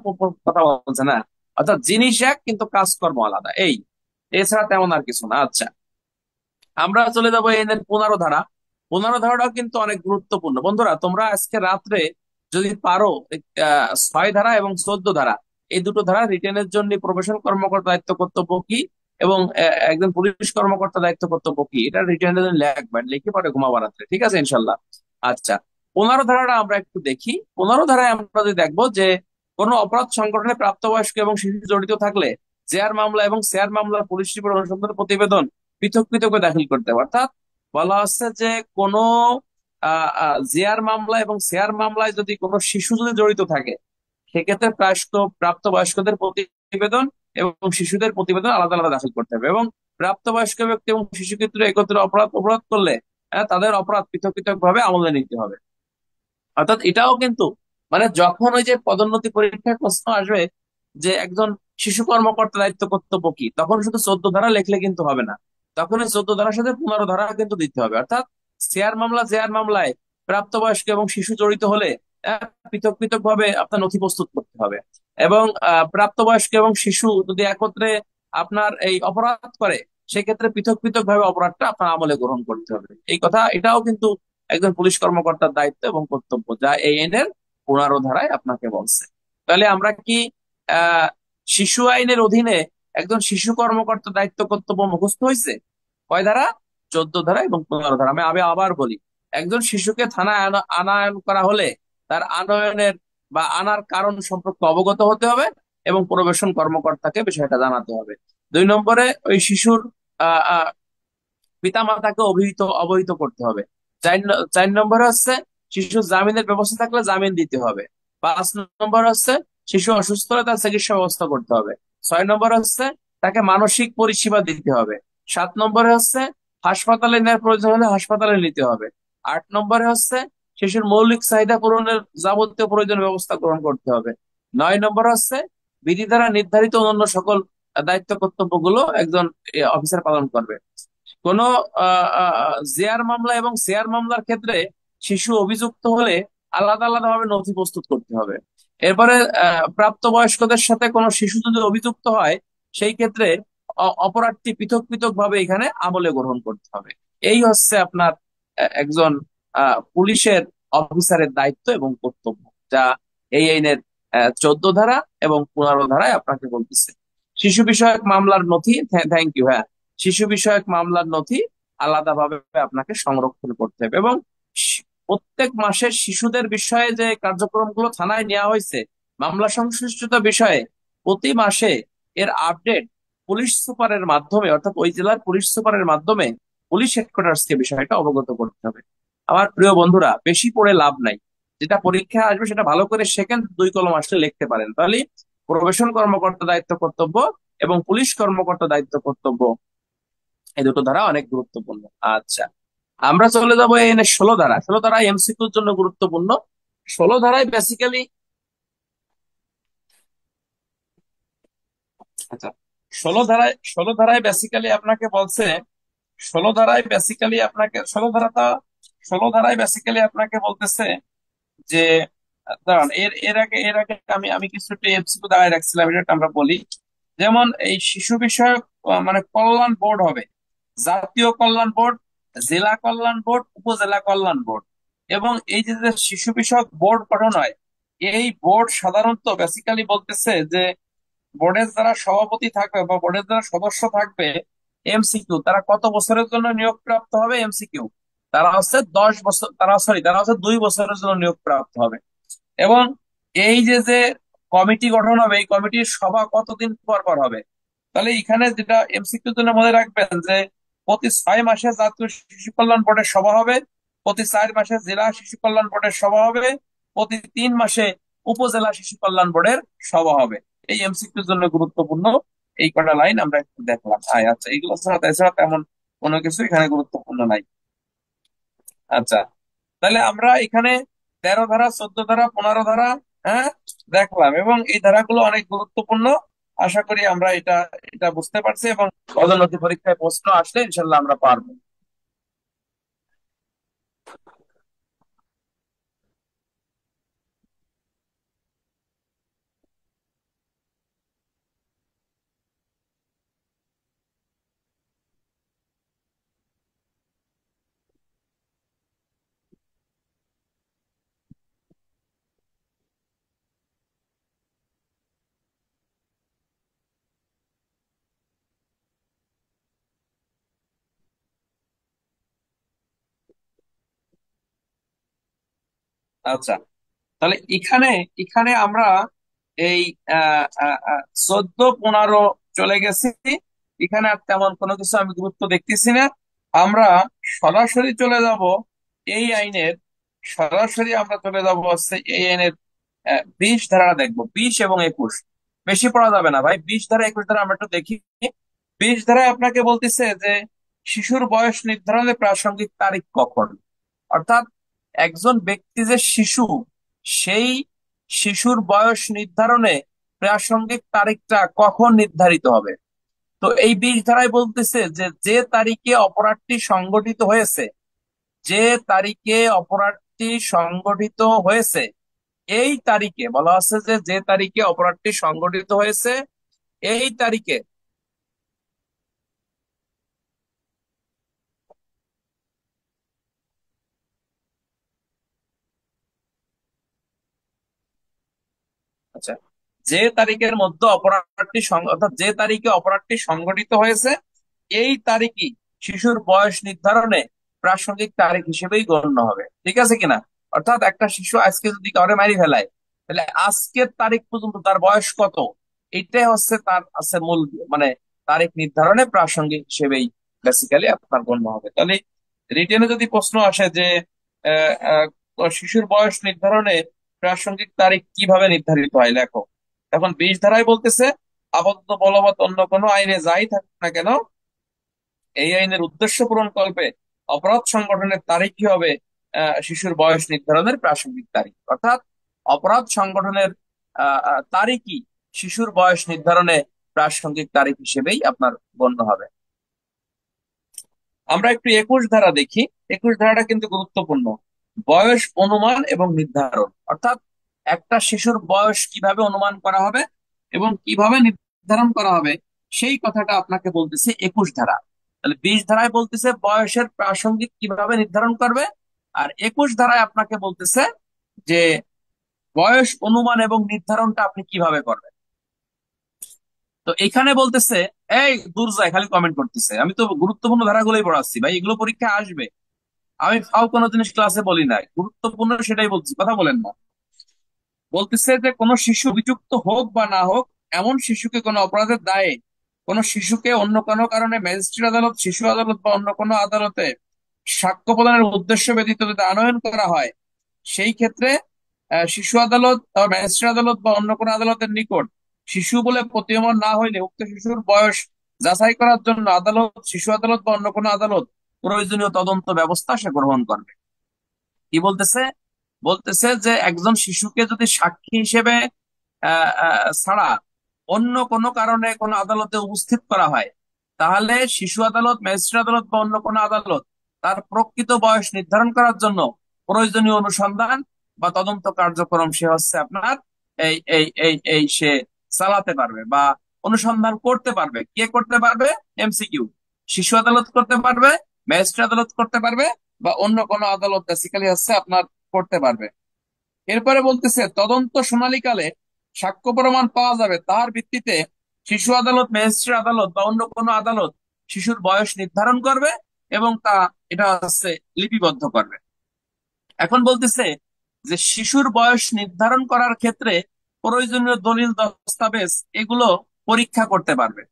A: কথা বলছে না, অর্থাৎ জিনিস এক কিন্তু কাজকর্ম আলাদা, এই, এছাড়া তেমন আর কিছু না। আচ্ছা, আমরা চলে যাবো এনের 15 ধারা। 15 ধারাটাও কিন্তু অনেক গুরুত্বপূর্ণ বন্ধুরা, তোমরা আজকে রাত্রে যদি পারো 6 ধারা এবং 14 ধারা এই দুটো ধারা রিটেনের জন্য প্রবেশন কর্মকর্তা দায়িত্ব কর্তব্য কি এবং একজন পুলিশ কর্মকর্তা দায়িত্ব কর্তব্য কি, এটা রিটেনের জন্য লিখবেন, লিখে পরে ঘুমাবার রাত্রে, ঠিক আছে ইনশাল্লাহ। আচ্ছা, 15 ধারাটা আমরা একটু দেখি। 15 ধারায় আমরা যদি দেখবো যে কোনো অপরাধ সংগঠনে প্রাপ্তবয়স্ক এবং শিশু জড়িত থাকলে জেয়ার মামলা এবং শেয়ার মামলার পুলিশ রিপোর্ট অনুসন্ধান প্রতিবেদন পৃথক পৃথক করে দাখিল করতে হবে। অর্থাৎ বলা হচ্ছে যে কোনো জিয়ার মামলা এবং শেয়ার মামলায় যদি কোনো শিশু যদি জড়িত থাকে সেক্ষেত্রে প্রাপ্তবয়স্কদের প্রতিবেদন এবং শিশুদের প্রতিবেদন আলাদা আলাদা দাখিল করতে হবে। এবং প্রাপ্তবয়স্ক ব্যক্তি এবং শিশু ক্ষেত্রে একত্রে অপরাধ করলে তাদের অপরাধ পৃথক পৃথক ভাবে আমলে নিতে হবে। অর্থাৎ এটাও কিন্তু মানে যখন ওই যে পদোন্নতি পরীক্ষায় প্রশ্ন আসবে যে একজন শিশু কর্মকর্তা দায়িত্ব কর্তব্য কি, তখন শুধু 14 ধারা লিখলে কিন্তু হবে না, তখন এই 14 ধারার সাথে 15 ধারা কিন্তু দিতে হবে। অর্থাৎ জেয়ার মামলায় প্রাপ্তবয়স্ক এবং শিশু জড়িত হলে পৃথক পৃথক ভাবে আপনার নথি প্রস্তুত করতে হবে। এবং প্রাপ্তবয়স্ক এবং শিশু যদি একত্রে আপনার এই অপরাধ করে সেক্ষেত্রে পৃথক পৃথক ভাবে অপরাধটা আপনার আমলে গ্রহণ করতে হবে। এই কথা, এটাও কিন্তু একজন পুলিশ কর্মকর্তার দায়িত্ব এবং কর্তব্য, যা এই আইনের 15 ধারায় আপনাকে বলছে। তাহলে আমরা কি আহ শিশু আইনের অধীনে একজন শিশু কর্মকর্তার দায়িত্ব কর্তব্য মুখস্থ হয়েছে? কয় ধারা? 14 ধারা এবং 15 ধারা। আমি আবার বলি, একজন শিশুকে থানায় আনয়ন করা হলে তার আনয়নের বা আনার কারণ সম্পর্কে অবগত হতে হবে এবং প্রবেশন কর্মকর্তাকে বিষয়টা জানাতে হবে। 2 নম্বরে ওই শিশুর আহ আহ পিতামাতাকে অবহিত করতে হবে। 4 নম্বরে হচ্ছে শিশুর জামিনের ব্যবস্থা থাকলে জামিন দিতে হবে। 5 নম্বর হচ্ছে শিশু অসুস্থ হলে তার চিকিৎসা ব্যবস্থা করতে হবে। 6 নম্বর হচ্ছে তাকে মানসিক পরিষেবা দিতে হবে। 7 নম্বরে হচ্ছে হাসপাতালে নেওয়ার প্রয়োজন হলে হাসপাতালে নিতে হবে। 8 নম্বরে হচ্ছে শিশুর মৌলিক চাহিদা পূরণের যাবতীয় প্রয়োজনীয় ব্যবস্থা গ্রহণ করতে হবে। 9 নম্বর হচ্ছে বিধি দ্বারা নির্ধারিত অন্যান্য সকল দায়িত্ব কর্তব্যগুলো একজন অফিসার পালন করবে। কোন জেয়ার মামলা এবং শেয়ার মামলার ক্ষেত্রে শিশু অভিযুক্ত হলে আলাদা আলাদা ভাবে নথি প্রস্তুত করতে হবে। এরপরে প্রাপ্তবয়স্কদের সাথে কোনো শিশু যদি অভিযুক্ত হয় সেই ক্ষেত্রে অপরাধটি পৃথক পৃথক ভাবে এখানে আমলে গ্রহণ করতে হবে। এই হচ্ছে আপনার একজন পুলিশের অফিসারের দায়িত্ব এবং কর্তব্য, যা এই আইনের 14 ধারা এবং 15 ধারায় আপনাকে বলতেছে। শিশু বিষয়ক মামলার নথি, থ্যাংক ইউ, হ্যাঁ, শিশু বিষয়ক মামলার নথি আলাদাভাবে আপনাকে সংরক্ষণ করতে হবে। এবং প্রত্যেক মাসে শিশুদের বিষয়ে যে কার্যক্রমগুলো থানায় নেওয়া হয়েছে মামলা সংশ্লিষ্ট বিষয়ে, প্রতি মাসে এর আপডেট পুলিশ সুপারের মাধ্যমে, অর্থাৎ ওই জেলার পুলিশ সুপারের মাধ্যমে পুলিশ হেডকোয়ার্টার্স কে বিষয়টা অবগত করতে হবে। আমার প্রিয় বন্ধুরা, বেশি পড়ে লাভ নাই, যেটা পরীক্ষা আসবে সেটা ভালো করে সেকেন্ড 2 কলম আসলে লিখতে পারেন, তাহলে প্রবেশন কর্মকর্তা দায়িত্ব কর্তব্য এবং পুলিশ কর্মকর্তা দায়িত্ব কর্তব্য, এই দুটো ধারা অনেক গুরুত্বপূর্ণ। আচ্ছা, আমরা চলে যাবো এই 16 ধারা। 16 ধারা এমসিকিউর জন্য গুরুত্বপূর্ণ। 16 ধারায় বেসিক্যালি, আচ্ছা, 16 ধারায় বেসিক্যালি আপনাকে বলছে, 16 ধারায় বেসিক্যালি আপনাকে বলতেছে যে, দাঁড়ান, এর আগে আমি আমি কিছু একটা এমসিকিউ দাঁড়ায় রাখছিলাম, এটা আমরা বলি। যেমন এই শিশু বিষয়ক মানে কল্যাণ বোর্ড হবে, জাতীয় কল্যাণ বোর্ড, জেলা কল্যাণ বোর্ড, উপজেলা কল্যাণ বোর্ড। এবং এই যে যে শিশু বিষয়ক বোর্ড গঠন হয়, এই বোর্ড সাধারণত বেসিক্যালি বলতেছে যে বোর্ডের যারা সভাপতি থাকবে বা বোর্ডের যারা সদস্য থাকবে, এমসিকিউ তারা কত বছরের জন্য নিয়োগ প্রাপ্ত হবে? এমসিকিউ তারা হচ্ছে 10 বছর, তারা হচ্ছে 2 বছরের জন্য নিয়োগ প্রাপ্ত হবে। এবং এই যে যে কমিটি গঠন হবে, এই কমিটির সভা কতদিন পর পর হবে? তাহলে এখানে যেটা এমসিকিউ জন্য মনে রাখবেন যে প্রতি 6 মাসে জাতীয় শিশু কল্যাণ বোর্ডের সভা হবে, প্রতি 4 মাসে জেলা শিশু কল্যাণ বোর্ডের সভা হবে, প্রতি 3 মাসে উপজেলা শিশু কল্যাণ বোর্ডের সভা হবে। এই এমসিকিউর জন্য গুরুত্বপূর্ণ এই কটা লাইন আমরা একটু দেখলাম। আচ্ছা, এগুলো ছাড়া এছাড়া তেমন কোনো কিছু এখানে গুরুত্বপূর্ণ নাই। আচ্ছা, তাহলে আমরা এখানে 13 ধারা, 14 ধারা, 15 ধারা, হ্যাঁ, দেখলাম, এবং এই ধারাগুলো অনেক গুরুত্বপূর্ণ। আশা করি আমরা এটা এটা বুঝতে পারছি, এবং পদোন্নতি পরীক্ষায় প্রশ্ন আসলে ইনশাল্লাহ আমরা পারবো। আচ্ছা, তাহলে এখানে এখানে আমরা এই 14, 15 চলে গেছি। এখানে আর তেমন কোনো কিছু আমি গুরুত্ব দেখতেছি না। আমরা সরাসরি চলে যাব এই আইনের, সরাসরি আমরা চলে যাব হচ্ছে এই আইনের 20 ধারা দেখবো, 20 এবং 21। বেশি পড়া যাবে না ভাই, 20 ধারা 21 ধারা আমরা একটু দেখি। 20 ধারায় আপনাকে বলতেছে যে শিশুর বয়স নির্ধারণে প্রাসঙ্গিক তারিখ কখন। অর্থাৎ একজন ব্যক্তি যে শিশু, সেই শিশুর বয়স নির্ধারণে প্রাসঙ্গিক তারিখটা কখন নির্ধারিত হবে। তো এই 20 ধারায় বলতেছে যে যে তারিখে অপরাধটি সংঘটিত হয়েছে, যে তারিখে অপরাধটি সংঘটিত হয়েছে, এই তারিখে বলা আছে যে যে তারিখে অপরাধটি সংঘটিত হয়েছে এই তারিখে, আচ্ছা, যে তারিখের মধ্যে অর্থাৎ যে তারিখে অপরাধটি সংঘটিত হয়েছে এই তারিখই শিশুর বয়স নির্ধারণে প্রাসঙ্গিক তারিখ হিসেবেই গণ্য হবে। ঠিক আছে কিনা? অর্থাৎ একটা শিশু আজকে যদি কাউরে মারি ফেলায়, তাহলে আজকের তারিখ পর্যন্ত তার বয়স কত, এইটাই হচ্ছে তার আছে মূল, মানে তারিখ নির্ধারণে প্রাসঙ্গিক হিসেবেই বেসিক্যালি আপনার গণ্য হবে। তাহলে রিটেনে যদি প্রশ্ন আসে যে আহ, শিশুর বয়স নির্ধারণে প্রাসঙ্গিক তারিখ কিভাবে নির্ধারিত হয়, লেখো। এখন 20 ধারায় বলতেছে আপাতত বলবৎ অন্য কোনো আইনে যাই থাকুক না কেন, এই আইনের উদ্দেশ্য পূরণ কল্পে অপরাধ সংগঠনের তারিখই হবে শিশুর বয়স নির্ধারণের প্রাসঙ্গিক তারিখ। অর্থাৎ অপরাধ সংগঠনের তারিখই শিশুর বয়স নির্ধারণে প্রাসঙ্গিক তারিখ হিসেবেই আপনার গণ্য হবে। আমরা একটু 21 ধারা দেখি। 21 ধারাটা কিন্তু গুরুত্বপূর্ণ। বয়স অনুমান এবং নির্ধারণ, অর্থাৎ একটা শিশুর বয়স কিভাবে অনুমান করা হবে এবং কিভাবে নির্ধারণ করা হবে, সেই কথাটা আপনাকে বলতেছে 21 ধারা। তাহলে 20 ধারায় বলতেছে বয়সের প্রাসঙ্গিক কিভাবে নির্ধারণ করবে, আর 21 ধারায় আপনাকে বলতেছে যে বয়স অনুমান এবং নির্ধারণটা আপনি কিভাবে করবেন। তো এখানে বলতেছে, এই দূর যায় খালি কমেন্ট করতেছে, আমি তো গুরুত্বপূর্ণ ধারাগুলোই পড়াচ্ছি ভাই, এগুলো পরীক্ষায় আসবে। আমি ফাও কোনো জিনিস ক্লাসে বলি নাই, গুরুত্বপূর্ণ সেটাই বলছি, কথা বলেন না। বলতেছে যে কোনো শিশু অভিযুক্ত হোক বা না হোক, এমন শিশুকে কোনো অপরাধের দায়ে কোনো শিশুকে অন্য কোনো কারণে ম্যাজিস্ট্রেট আদালত, শিশু আদালত বা অন্য কোনো আদালতে সাক্ষ্য প্রদানের উদ্দেশ্য ব্যতীত যদি আনয়ন করা হয়, সেই ক্ষেত্রে শিশু আদালত বা ম্যাজিস্ট্রেট আদালত বা অন্য কোনো আদালতের নিকট শিশু বলে প্রতীয়মান না হইলে উক্ত শিশুর বয়স যাচাই করার জন্য আদালত, শিশু আদালত বা অন্য কোনো আদালত প্রয়োজনীয় তদন্ত ব্যবস্থা সে গ্রহণ করবে। কি বলতেছে? বলতেছে যে একজন শিশুকে যদি সাক্ষী হিসেবে ছাড়া অন্য কোনো কারণে কোনো আদালতে উপস্থিত করা হয়, তাহলে শিশু আদালত, ম্যাজিস্ট্রেট আদালত বা অন্য কোনো আদালত তার প্রকৃত বয়স নির্ধারণ করার জন্য প্রয়োজনীয় অনুসন্ধান বা তদন্ত কার্যক্রম সে হচ্ছে আপনার সে চালাতে পারবে বা অনুসন্ধান করতে পারবে। কে করতে পারবে? এমসিকিউ। শিশু আদালত করতে পারবে, ম্যাজিস্ট্রেট আদালত করতে পারবে, বা অন্য কোনো আদালত বেসিক্যালি হচ্ছে আপনার করতে পারবে। এরপরে বলতেছে তদন্ত শুনানিকালে সাক্ষ্য প্রমাণ পাওয়া যাবে, তার ভিত্তিতে শিশু আদালত, ম্যাজিস্ট্রেট আদালত বা অন্য কোনো আদালত শিশুর বয়স নির্ধারণ করবে এবং এটা হচ্ছে লিপিবদ্ধ করবে। এখন বলতেছে যে শিশুর বয়স নির্ধারণ করার ক্ষেত্রে প্রয়োজনীয় দলিল দস্তাবেজ এগুলো পরীক্ষা করতে পারবে।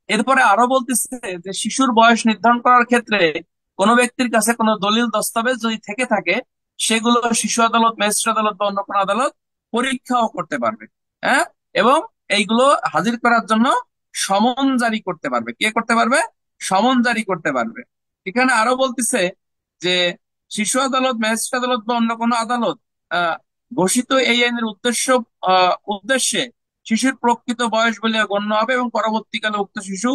A: এরপরে আরো বলতেছে যে শিশুর বয়স নির্ধারণ করার ক্ষেত্রে কোনো ব্যক্তির কাছে কোনো দলিল দস্তাবেজ যদি থেকে থাকে, সেগুলো শিশু আদালত, ম্যাজিস্ট্রেট আদালত বা অন্য কোনো আদালত পরীক্ষাও করতে পারবে। হ্যাঁ, এবং এইগুলো হাজির করার জন্য সমন জারি করতে পারবে। কে করতে পারবে? সমন জারি করতে পারবে। এখানে আরো বলতেছে যে শিশু আদালত, ম্যাজিস্ট্রেট আদালত বা অন্য কোনো আদালত আহ ঘোষিত এই আইনের উদ্দেশ্যে শিশুর প্রকৃত বয়স বলে গণ্য হবে এবং পরবর্তীকালে উক্ত শিশু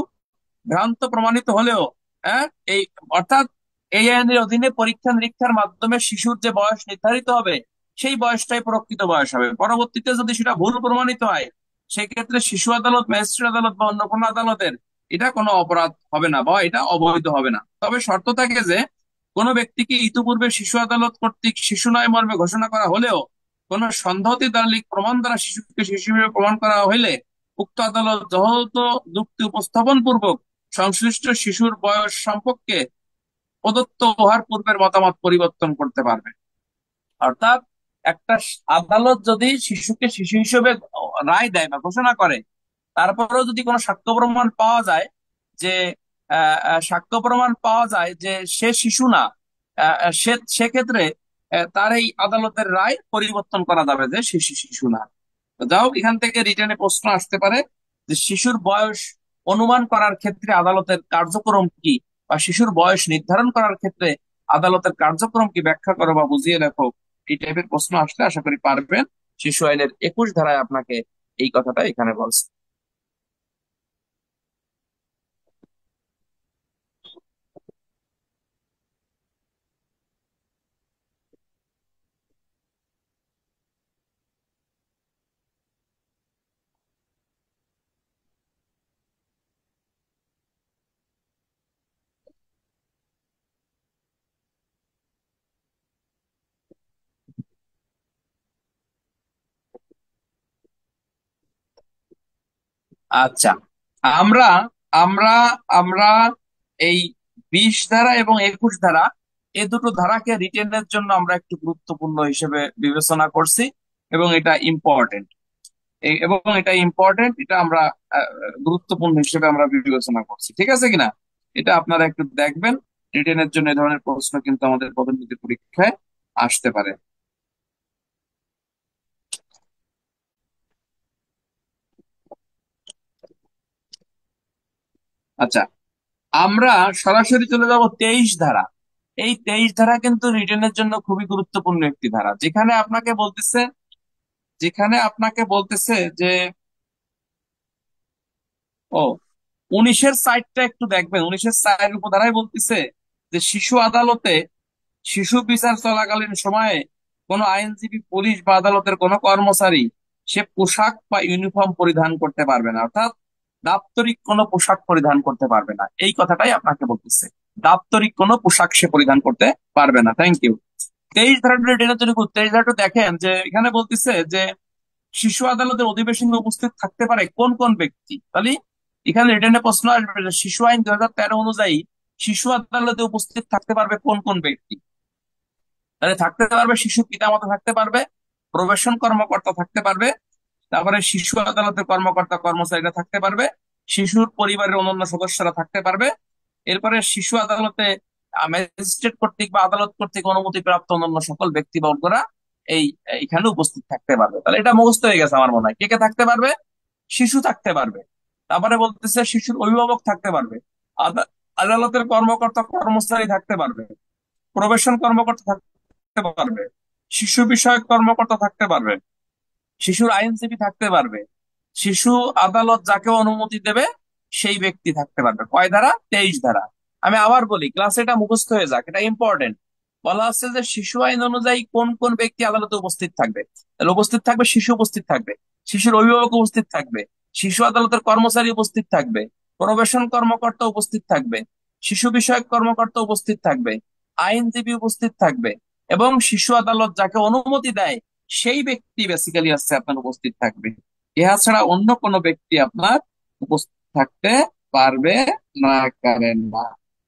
A: ভ্রান্ত প্রমাণিত হলেও, হ্যাঁ, এই অর্থাৎ এই আইনের অধীনে পরীক্ষা নিরীক্ষার মাধ্যমে শিশুর যে বয়স নির্ধারিত হবে, সেই বয়সটাই প্রকৃত বয়স হবে। পরবর্তীতে যদি সেটা ভুল প্রমাণিত হয়, সেক্ষেত্রে শিশু আদালত, ম্যাজিস্ট্রেট আদালত বা অন্য কোনো আদালতের এটা কোনো অপরাধ হবে না বা এটা অবৈধ হবে না। তবে শর্ত থাকে যে কোনো ব্যক্তিকে ইতিপূর্বে শিশু আদালত কর্তৃক শিশু নয় মর্মে ঘোষণা করা হলেও কোন সন্দেহতিদালিক প্রমাণ দ্বারা শিশুকে শিশু হিসেবে প্রমাণ করা হইলে উক্ত আদালত যথাযথ যুক্তি উপস্থাপন পূর্বক সংশ্লিষ্ট শিশুর বয়স সম্পর্কে প্রদত্ত উহার পূর্বের মতামত পরিবর্তন করতে পারবে। অর্থাৎ একটা আদালত যদি শিশুকে শিশু হিসেবে রায় দেয় বা ঘোষণা করে, তারপরেও যদি কোনো সাক্ষ্য প্রমাণ পাওয়া যায় যে সাক্ষ্য প্রমাণ পাওয়া যায় যে সে শিশু না, সেক্ষেত্রে তার এই আদালতের রায় পরিবর্তন করা যাবে যে সে শিশু না। তো যাই হোক, এখান থেকে রিটেনে প্রশ্ন আসতে পারে যে শিশুর বয়স অনুমান করার ক্ষেত্রে আদালতের কার্যক্রম কি, বা শিশুর বয়স নির্ধারণ করার ক্ষেত্রে আদালতের কার্যক্রম কি, ব্যাখ্যা করো বা বুঝিয়ে লেখো। এই টাইপের প্রশ্ন আসলে আশা করি পারবেন। শিশু আইনের 21 ধারায় আপনাকে এই কথাটা এখানে বলছে। আচ্ছা, আমরা আমরা আমরা এই 20 ধারা এবং 21 ধারা, এই দুটো ধারাকে রিটেনের জন্য আমরা একটু গুরুত্বপূর্ণ হিসেবে বিবেচনা করছি এবং এটা ইম্পর্টেন্ট। এবং এটা ইম্পর্টেন্ট, এটা আমরা আহ, গুরুত্বপূর্ণ হিসেবে আমরা বিবেচনা করছি, ঠিক আছে কিনা? এটা আপনারা একটু দেখবেন। রিটেনের জন্য এই ধরনের প্রশ্ন কিন্তু আমাদের পদোন্নতি পরীক্ষায় আসতে পারে। আচ্ছা, আমরা সরাসরি চলে যাব 23 ধারা। এই 23 ধারা কিন্তু রিটেনের জন্য খুবই গুরুত্বপূর্ণ একটি ধারা, যেখানে আপনাকে বলতেছে যে ও 19-এর সাইডটা একটু দেখবেন। 19-এর সাইড উপধারায় বলতেছে যে শিশু আদালতে শিশু বিচার চলাকালীন সময়ে কোনো আইনজীবী, পুলিশ বা আদালতের কোনো কর্মচারী সে পোশাক বা ইউনিফর্ম পরিধান করতে পারবে না। অর্থাৎ দাপ্তরিক কোনো পোশাক পরিধান করতে পারবে না, এই কথাটাই আপনাকে বলতেছে। দাপ্তরিক কোনো পোশাক সে পরিধান করতে পারবে না। Thank you. 23 ধারাটা রিটেনের জন্য 23 ধারাটা দেখেন যে এখানে বলতেছে যে শিশু আদালতের অধিবেশনে উপস্থিত থাকতে পারে কোন কোন ব্যক্তি। তাহলে এখানে রিটেনে প্রশ্ন আসবে যে শিশু আইন 2013 অনুযায়ী শিশু আদালতে উপস্থিত থাকতে পারবে কোন কোন ব্যক্তি। তাহলে থাকতে পারবে শিশু পিতামাতা থাকতে পারবে, প্রবেশন কর্মকর্তা থাকতে পারবে, তারপরে শিশু আদালতের কর্মকর্তা কর্মচারীরা থাকতে পারবে, শিশুর পরিবারের অন্যান্য সদস্যরা থাকতে পারবে। এরপরে শিশু আদালতে ম্যাজিস্ট্রেট কর্তৃক বা আদালত কর্তৃক অনুমতি প্রাপ্ত অন্যান্য সকল ব্যক্তিবর্গরা এই এখানে উপস্থিত থাকতে পারবে। তাহলে এটা মুখস্থ হয়ে গেছে আমার মনে হয়। কে কে থাকতে পারবে? শিশু থাকতে পারবে। তারপরে বলতেছে শিশুর অভিভাবক থাকতে পারবে, আদালতের কর্মকর্তা কর্মচারী থাকতে পারবে, প্রবেশন কর্মকর্তা থাকতে পারবে, শিশু বিষয়ক কর্মকর্তা থাকতে পারবে, শিশুর আইনজীবী থাকতে পারবে, শিশু আদালত যাকে অনুমতি দেবে সেই ব্যক্তি থাকতে পারবে। কয় ধারা? 23 ধারা। আমি আবার বলি, ক্লাসে এটা মুখস্থ হয়ে যাক, এটা ইম্পর্টেন্ট। বলা হচ্ছে যে শিশু আইন অনুযায়ী কোন কোন ব্যক্তি আদালতে উপস্থিত থাকবে। তাহলে উপস্থিত থাকবে, শিশু উপস্থিত থাকবে, শিশুর অভিভাবক উপস্থিত থাকবে, শিশু আদালতের কর্মচারী উপস্থিত থাকবে, প্রবেশন কর্মকর্তা উপস্থিত থাকবে, শিশু বিষয়ক কর্মকর্তা উপস্থিত থাকবে, আইনজীবী উপস্থিত থাকবে, এবং শিশু আদালত যাকে অনুমতি দেয় সেই ব্যক্তি বেসিক্যালি হচ্ছে আপনার উপস্থিত থাকবে। ইহা ছাড়া অন্য কোনো ব্যক্তি আপনার উপস্থিত থাকতে পারবে না, পারেন না।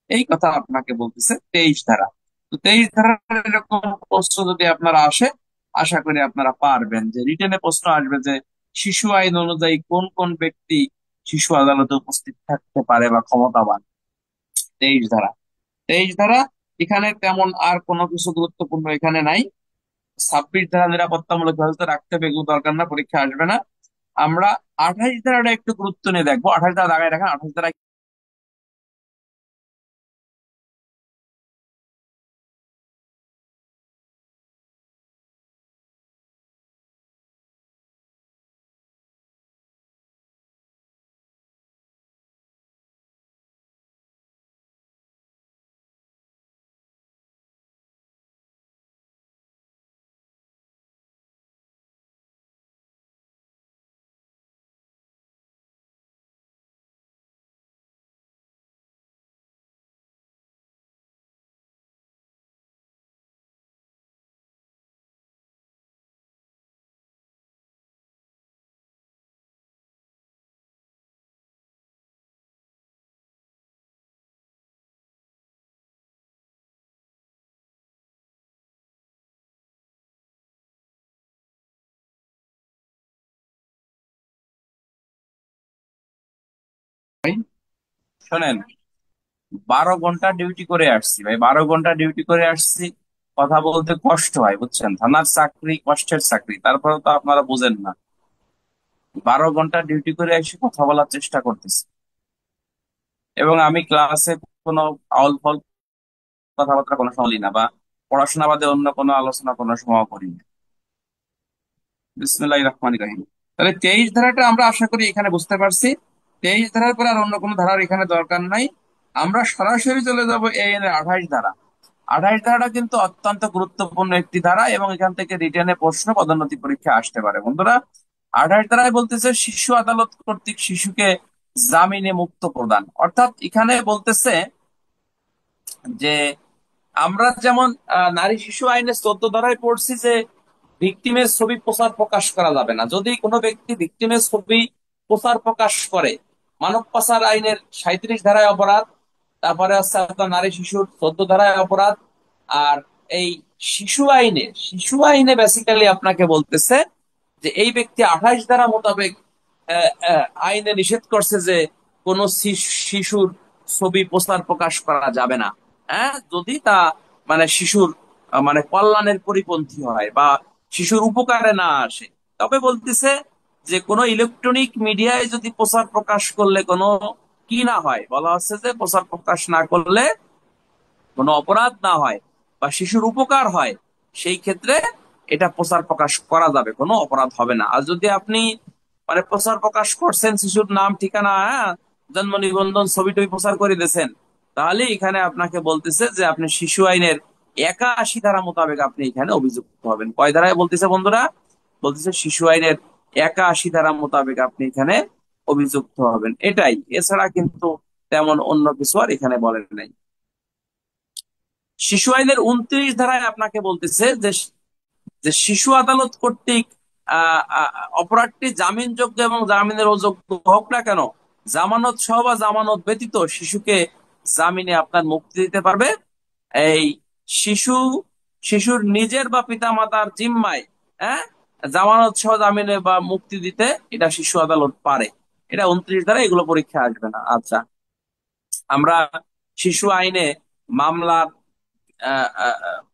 A: এই কথা আপনাকে বলতেছে 23 ধারা। তো 23 ধারার এরকম প্রশ্ন যদি আপনারা আসে, আশা করি আপনারা পারবেন। যে রিটেনে প্রশ্ন আসবে যে শিশু আইন অনুযায়ী কোন কোন ব্যক্তি শিশু আদালতে উপস্থিত থাকতে পারে বা ক্ষমতাবান। 23 ধারা। 23 ধারা, এখানে তেমন আর কোনো কিছু গুরুত্বপূর্ণ এখানে নাই। 26 ধারা নিরাপত্তামূলক ব্যবস্থা রাখতে হবে, এগুলো দরকার না, পরীক্ষা আসবে না। আমরা 28 ধারাটা একটু গুরুত্ব নিয়ে দেখবো। 28 ধারা দাগায় রাখেন। 28 ধারা ভাই শোনেন, 12 ঘন্টা ডিউটি করে আসছি ভাই, 12 ঘন্টা ডিউটি করে আসছি। কথা বলতে কষ্ট হয়, বুঝছেন? থানার চাকরি কষ্টের চাকরি, তারপরে তো আপনারা বুঝেন না। 12 ঘন্টা ডিউটি করে এসে কথা বলার চেষ্টা করতেছি, এবং আমি ক্লাসে কোনো আউল ফাউল কথাবার্তা কোনো সময় বলি না, বা পড়াশোনা বাদে অন্য কোনো আলোচনা কোনো সময় করি না। বিসমিল্লাহির রহমানির রহিম। তাহলে 23 ধারাটা আমরা আশা করি এখানে বুঝতে পারছি। 23 ধারার পরে আর অন্য কোনো ধারার এখানে দরকার নাই। আমরা সরাসরি চলে যাব এই 28 ধারা। 28 ধারাটা কিন্তু অত্যন্ত গুরুত্বপূর্ণ একটি ধারা, এবং এখান থেকে রিটেনে প্রশ্ন পদোন্নতি পরীক্ষা আসতে পারে বন্ধুরা। 28 ধারায় বলতেছে শিশু আদালত কর্তৃক শিশুকে জামিনে মুক্ত প্রদান। অর্থাৎ এখানে বলতেছে যে আমরা যেমন নারী শিশু আইনে 14 ধারায় পড়ছি যে ভিকটিমের ছবি প্রচার প্রকাশ করা যাবে না। যদি কোনো ব্যক্তি ভিকটিমের ছবি প্রচার প্রকাশ করে, মানব পাচার আইনের 37 ধারায় অপরাধ, তারপরে হচ্ছে আপনার নারী শিশুর 14 ধারায় অপরাধ। আর এই শিশু আইনে বেসিক্যালি আপনাকে বলতেছে যে এই ব্যক্তি 28 ধারা মোতাবেক আইনে নিষেধ করছে যে কোনো শিশুর ছবি প্রচার প্রকাশ করা যাবে না। হ্যাঁ, যদি তা মানে শিশুর মানে কল্যাণের পরিপন্থী হয় বা শিশুর উপকারে না আসে। তবে বলতেছে যে কোনো ইলেকট্রনিক মিডিয়ায় যদি প্রচার প্রকাশ করলে কোনো কি না হয়, বলা হচ্ছে যে প্রচার প্রকাশ না করলে কোনো অপরাধ না হয় বা শিশুর উপকার হয়, সেই ক্ষেত্রে এটা প্রচার প্রকাশ করা যাবে, কোনো অপরাধ হবে না। আর যদি আপনি মানে প্রচার প্রকাশ করছেন, শিশুর নাম ঠিকানা, হ্যাঁ, জন্ম নিবন্ধন ছবি টবি প্রচার করে দিয়েছেন, তাহলে এখানে আপনাকে বলতেছে যে আপনি শিশু আইনের 81 ধারা মোতাবেক আপনি এখানে অভিযুক্ত হবেন। কয় ধারায় বলতেছে বন্ধুরা? বলতেছে শিশু আইনের 81 ধারা মোতাবেক আপনি এখানে অভিযুক্ত হবেন, এটাই। এছাড়া কিন্তু তেমন অন্য কিছু আর এখানে বলেন নাই। শিশু আইনের 29 ধারায় আপনাকে বলতেছে যে যে শিশু আদালত কর্তৃক আহ, আহ, অপরাধটি জামিনযোগ্য এবং জামিনের অযোগ্য হোক না কেন, জামানত সহ বা জামানত ব্যতীত শিশুকে জামিনে আপনার মুক্তি দিতে পারবে এই শিশু, শিশুর নিজের বা পিতামাতার জিম্মায়। হ্যাঁ, জামানত সহ জামিনে বা মুক্তি দিতে এটা শিশু আদালত পারে। এটা 29 ধারা, এগুলো পরীক্ষা আসবে না। আচ্ছা, আমরা শিশু আইনে মামলার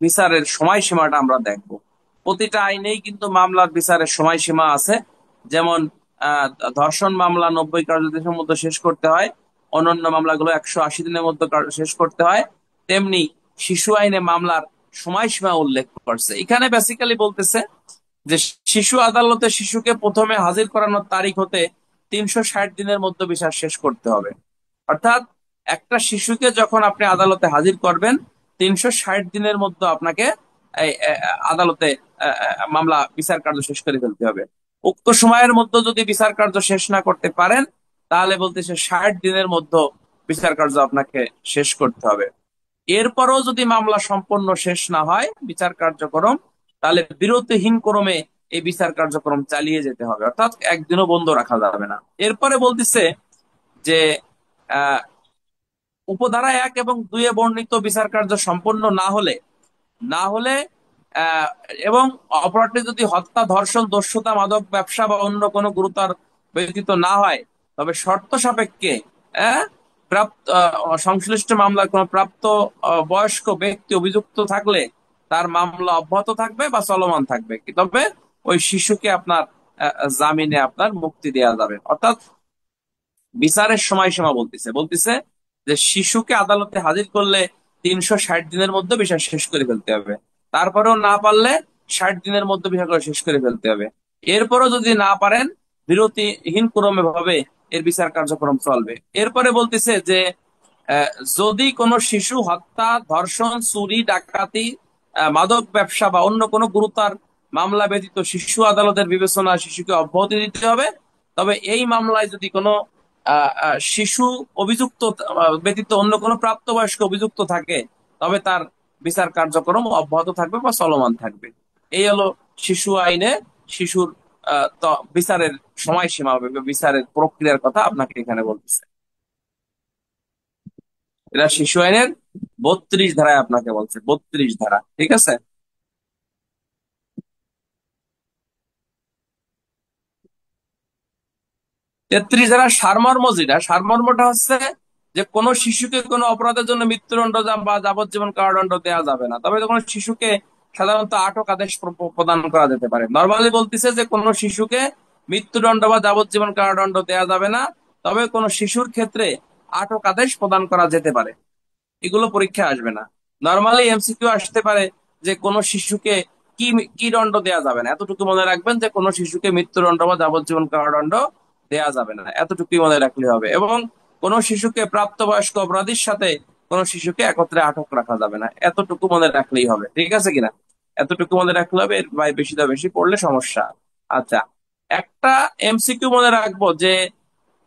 A: বিচারের সময়সীমাটা আমরা দেখব। প্রতিটা আইনেই কিন্তু মামলার বিচারের সময়সীমা আছে। যেমন আহ, ধর্ষণ মামলা 90 কার্যদিবসের মধ্যে শেষ করতে হয়, অন্যান্য মামলাগুলো 180 দিনের মধ্যে শেষ করতে হয়। তেমনি শিশু আইনে মামলার সময়সীমা উল্লেখ করছে। এখানে বেসিক্যালি বলতেছে যে শিশু আদালতে শিশুকে প্রথমে হাজির করানোর তারিখ হতে 360 দিনের মধ্যে বিচার শেষ করতে হবে। অর্থাৎ একটা শিশুকে যখন আপনি আদালতে হাজির করবেন, 360 দিনের মধ্যে আপনাকে আদালতে মামলা বিচার কার্য শেষ করে ফেলতে হবে। উক্ত সময়ের মধ্যে যদি বিচার কার্য শেষ না করতে পারেন, তাহলে বলতেছে 60 দিনের মধ্যে বিচার কার্য আপনাকে শেষ করতে হবে। এরপরও যদি মামলা সম্পন্ন শেষ না হয় বিচার কার্যক্রম, তাহলে বিরতিহীন ক্রমে এই বিচার কার্যক্রম চালিয়ে যেতে হবে, অর্থাৎ একদিনও বন্ধ রাখা যাবে না। এরপরে বলতেছে যে আহ উপধারা 1 এবং 2-এ বর্ণিত বিচার কার্য সম্পন্ন না হলে আহ, এবং অপরাধটি যদি হত্যা, ধর্ষণ, দস্যুতা, মাদক ব্যবসা বা অন্য কোনো গুরুতর ব্যতীত না হয়, তবে শর্ত সাপেক্ষে আহ, সংশ্লিষ্ট মামলার কোনো প্রাপ্ত বয়স্ক ব্যক্তি অভিযুক্ত থাকলে তার মামলা অব্যাহত থাকবে বা চলমান থাকবে, তবে ওই শিশুকে আপনার জামিনে আপনার মুক্তি দেওয়া যাবে। অর্থাৎ বিচারের সময়সীমা বলতেছে বলতেছে যে শিশুকে আদালতে হাজির করলে 360 দিনের মধ্যে বিচার শেষ করে ফেলতে হবে। তারপরেও না পারলে 60 দিনের মধ্যে বিচার করে শেষ করে ফেলতে হবে। এরপরও যদি না পারেন, বিরতিহীন ক্রমে ভাবে এর বিচার কার্যক্রম চলবে। এরপরে বলতেছে যে আহ, যদি কোনো শিশু হত্যা, ধর্ষণ, চুরি, ডাকাতি, মাদক ব্যবসা বা অন্য কোনো গুরুতর মামলা ব্যতীত শিশু আদালতের বিবেচনা শিশুকে অব্যাহতি দিতে হবে। তবে এই মামলায় যদি কোনো শিশু অভিযুক্ত ব্যতীত অন্য কোনো প্রাপ্তবয়স্ক অভিযুক্ত থাকে, তবে তার বিচার কার্যক্রম অব্যাহত থাকবে বা চলমান থাকবে। এই হলো শিশু আইনে শিশুর বিচারের সময়সীমা হবে, বিচারের প্রক্রিয়ার কথা আপনাকে এখানে বলতেছে। এটা শিশু আইনের 32 ধারায় আপনাকে বলছে, 32 ধারা, ঠিক আছে। 33 ধারা সারমর্ম, যেটা সারমর্মটা হচ্ছে যে কোনো শিশুকে কোনো অপরাধের জন্য মৃত্যুদণ্ড বা যাবজ্জীবন কারাদণ্ড দেওয়া যাবে না, তবে কোনো শিশুকে সাধারণত আটক আদেশ প্রদান করা যেতে পারে। নর্মালি বলতেছে যে কোনো শিশুকে মৃত্যুদণ্ড বা যাবজ্জীবন কারাদণ্ড দেওয়া যাবে না, তবে কোনো শিশুর ক্ষেত্রে আটক আদেশ প্রদান করা যেতে পারে। এগুলো পরীক্ষা আসবে না। নর্মালি এমসিকিউ আসতে পারে যে কোনো শিশুকে কি কি দণ্ড দেওয়া যাবে না, এতটুকু মনে রাখবেন যে কোনো শিশুকে মৃত্যুদণ্ড বা যাবজ্জীবন কারাদণ্ড দেওয়া যাবে না, এতটুকুই মনে রাখলে হবে। এবং কোনো শিশুকে প্রাপ্তবয়স্ক অপরাধীর সাথে কোনো শিশুকে একত্রে আটক রাখা যাবে না, এতটুকু মনে রাখলেই হবে, ঠিক আছে কিনা? এতটুকু মনে রাখলে হবে, এর ভাই বেশি বেশি পড়লে সমস্যা। আচ্ছা, একটা এমসিকিউ মনে রাখবো যে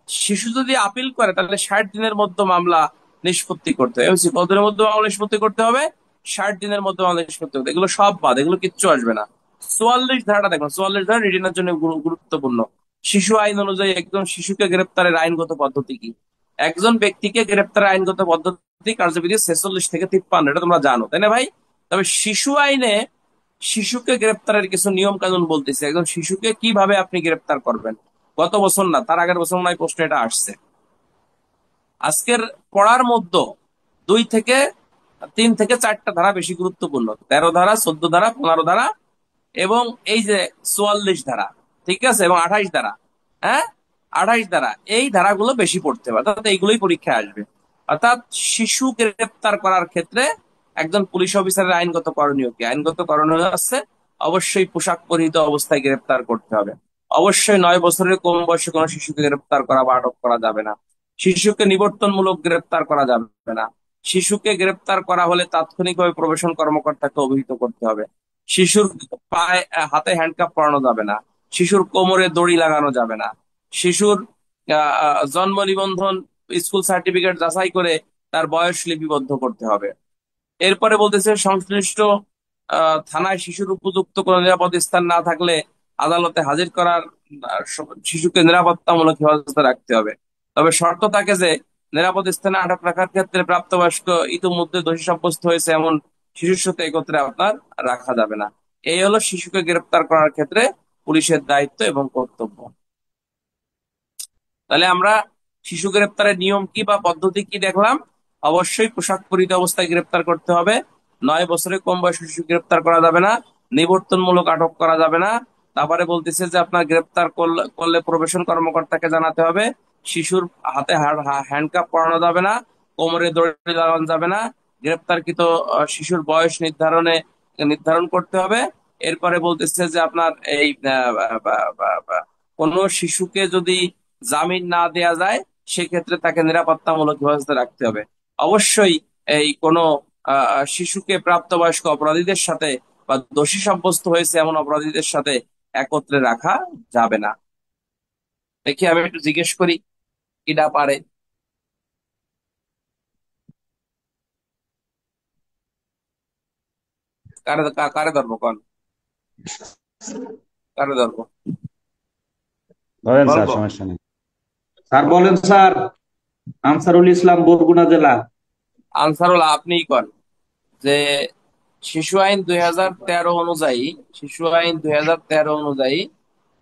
A: শিশু যদি আপিল করে তাহলে 60 দিনের মধ্যে মামলা নিষ্পত্তি করতে হবে। কতদিনের মধ্যে মামলা নিষ্পত্তি করতে হবে? 60 দিনের মধ্যে মামলা নিষ্পত্তি করতে হবে। এগুলো সব বাদ, এগুলো কিচ্ছু আসবে না। 44 ধারাটা দেখুন, 44 ধারা রিটেনের জন্য গুরুত্বপূর্ণ। শিশু আইন অনুযায়ী একজন শিশুকে গ্রেপ্তারের আইনগত পদ্ধতি কি? একজন ব্যক্তিকে গ্রেপ্তারের আইনগত পদ্ধতি কার্যবিধি 46 থেকে 53, এটা তোমরা জানো তাই না ভাই? তবে শিশু আইনে শিশুকে গ্রেপ্তারের কিছু নিয়ম কানুন বলতেছে। একজন শিশুকে কিভাবে আপনি গ্রেপ্তার করবেন, গত বছর না তার আগের বছর মনে হয় প্রশ্ন এটা আসছে। আজকের পড়ার মধ্যে 3 থেকে 4টা ধারা বেশি গুরুত্বপূর্ণ: 13 ধারা, 14 ধারা, 15 ধারা এবং এই যে 44 ধারা, ঠিক আছে, এবং 28 ধারা। হ্যাঁ, 28 ধারা, এই ধারাগুলো বেশি পড়তে হবে, অর্থাৎ এইগুলোই পরীক্ষায় আসবে। অর্থাৎ শিশু গ্রেপ্তার করার ক্ষেত্রে একজন পুলিশ অফিসারের আইনগত করণীয় কি? আইনগত করণীয় আছে অবশ্যই পোশাক পরিহিত অবস্থায় গ্রেপ্তার করতে হবে। অবশ্যই 9 বছরের কম বয়সে কোনো শিশুকে গ্রেপ্তার করা বা আটক করা যাবে না। শিশুকে নিবর্তনমূলক গ্রেপ্তার করা যাবে না। শিশুকে গ্রেপ্তার করা হলে তাৎক্ষণিকভাবে প্রবেশন কর্মকর্তাকে অবহিত করতে হবে। শিশুর পায়ে হাতে হ্যান্ডকাপ পরানো যাবে না। শিশুর কোমরে দড়ি লাগানো যাবে না। শিশুর জন্ম নিবন্ধন, স্কুল সার্টিফিকেট যাচাই করে তার বয়স লিপিবদ্ধ করতে হবে। এরপরে বলতেছে সংশ্লিষ্ট থানায় শিশুর উপযুক্ত কোনো নিরাপদ স্থান না থাকলে আদালতে হাজির করার শিশুকে নিরাপত্তামূলক হেফাজতে রাখতে হবে। তবে শর্ত থাকে যে নিরাপদ স্থানে আটক রাখার ক্ষেত্রে প্রাপ্তবয়স্ক ইতিমধ্যে দোষী সাব্যস্ত হয়েছে এমন শিশুর সাথে একত্রে আপনার রাখা যাবে না। এই হলো শিশুকে গ্রেপ্তার করার ক্ষেত্রে পুলিশের দায়িত্ব এবং কর্তব্য। তাহলে আমরা শিশু গ্রেপ্তারের নিয়ম কি বা পদ্ধতি কি দেখলাম। অবশ্যই পোশাক পরিহিত অবস্থায় গ্রেপ্তার করতে হবে। 9 বছরের কম বয়সী শিশু গ্রেপ্তার করা যাবে না। নিবর্তনমূলক আটক করা যাবে না। তারপরে বলতেছে যে আপনার গ্রেপ্তার করলে প্রবেশন কর্মকর্তাকে জানাতে হবে। শিশুর হাতে হ্যান্ডকাপ পরানো যাবে না। কোমরে দড়ি লাগানো যাবে না। গ্রেপ্তারকৃত শিশুর বয়স নির্ধারণ করতে হবে। এরপরে বলতেছে যে আপনার এই কোন শিশুকে যদি জামিন না দেয়া যায় সেক্ষেত্রে তাকে নিরাপত্তামূলক হেফাজতে রাখতে হবে। অবশ্যই এই কোনো শিশুকে প্রাপ্তবয়স্ক অপরাধীদের সাথে বা দোষী সাব্যস্ত হয়েছে এমন অপরাধীদের সাথে একত্রে রাখা যাবে না। দেখি আমি একটু জিজ্ঞেস করি কিনা পারে। কারে ধরবো কোন? কারে ধরবো
B: ধরেন স্যার,
A: বলবো?
B: সমস্যা নেই।
C: স্যার বলেন স্যার। আনসারুল ইসলাম, বরগুনা জেলা।
A: আনসারুল আপনিই কর যে শিশু আইন 2013 অনুযায়ী, শিশু আইন 2013 অনুযায়ী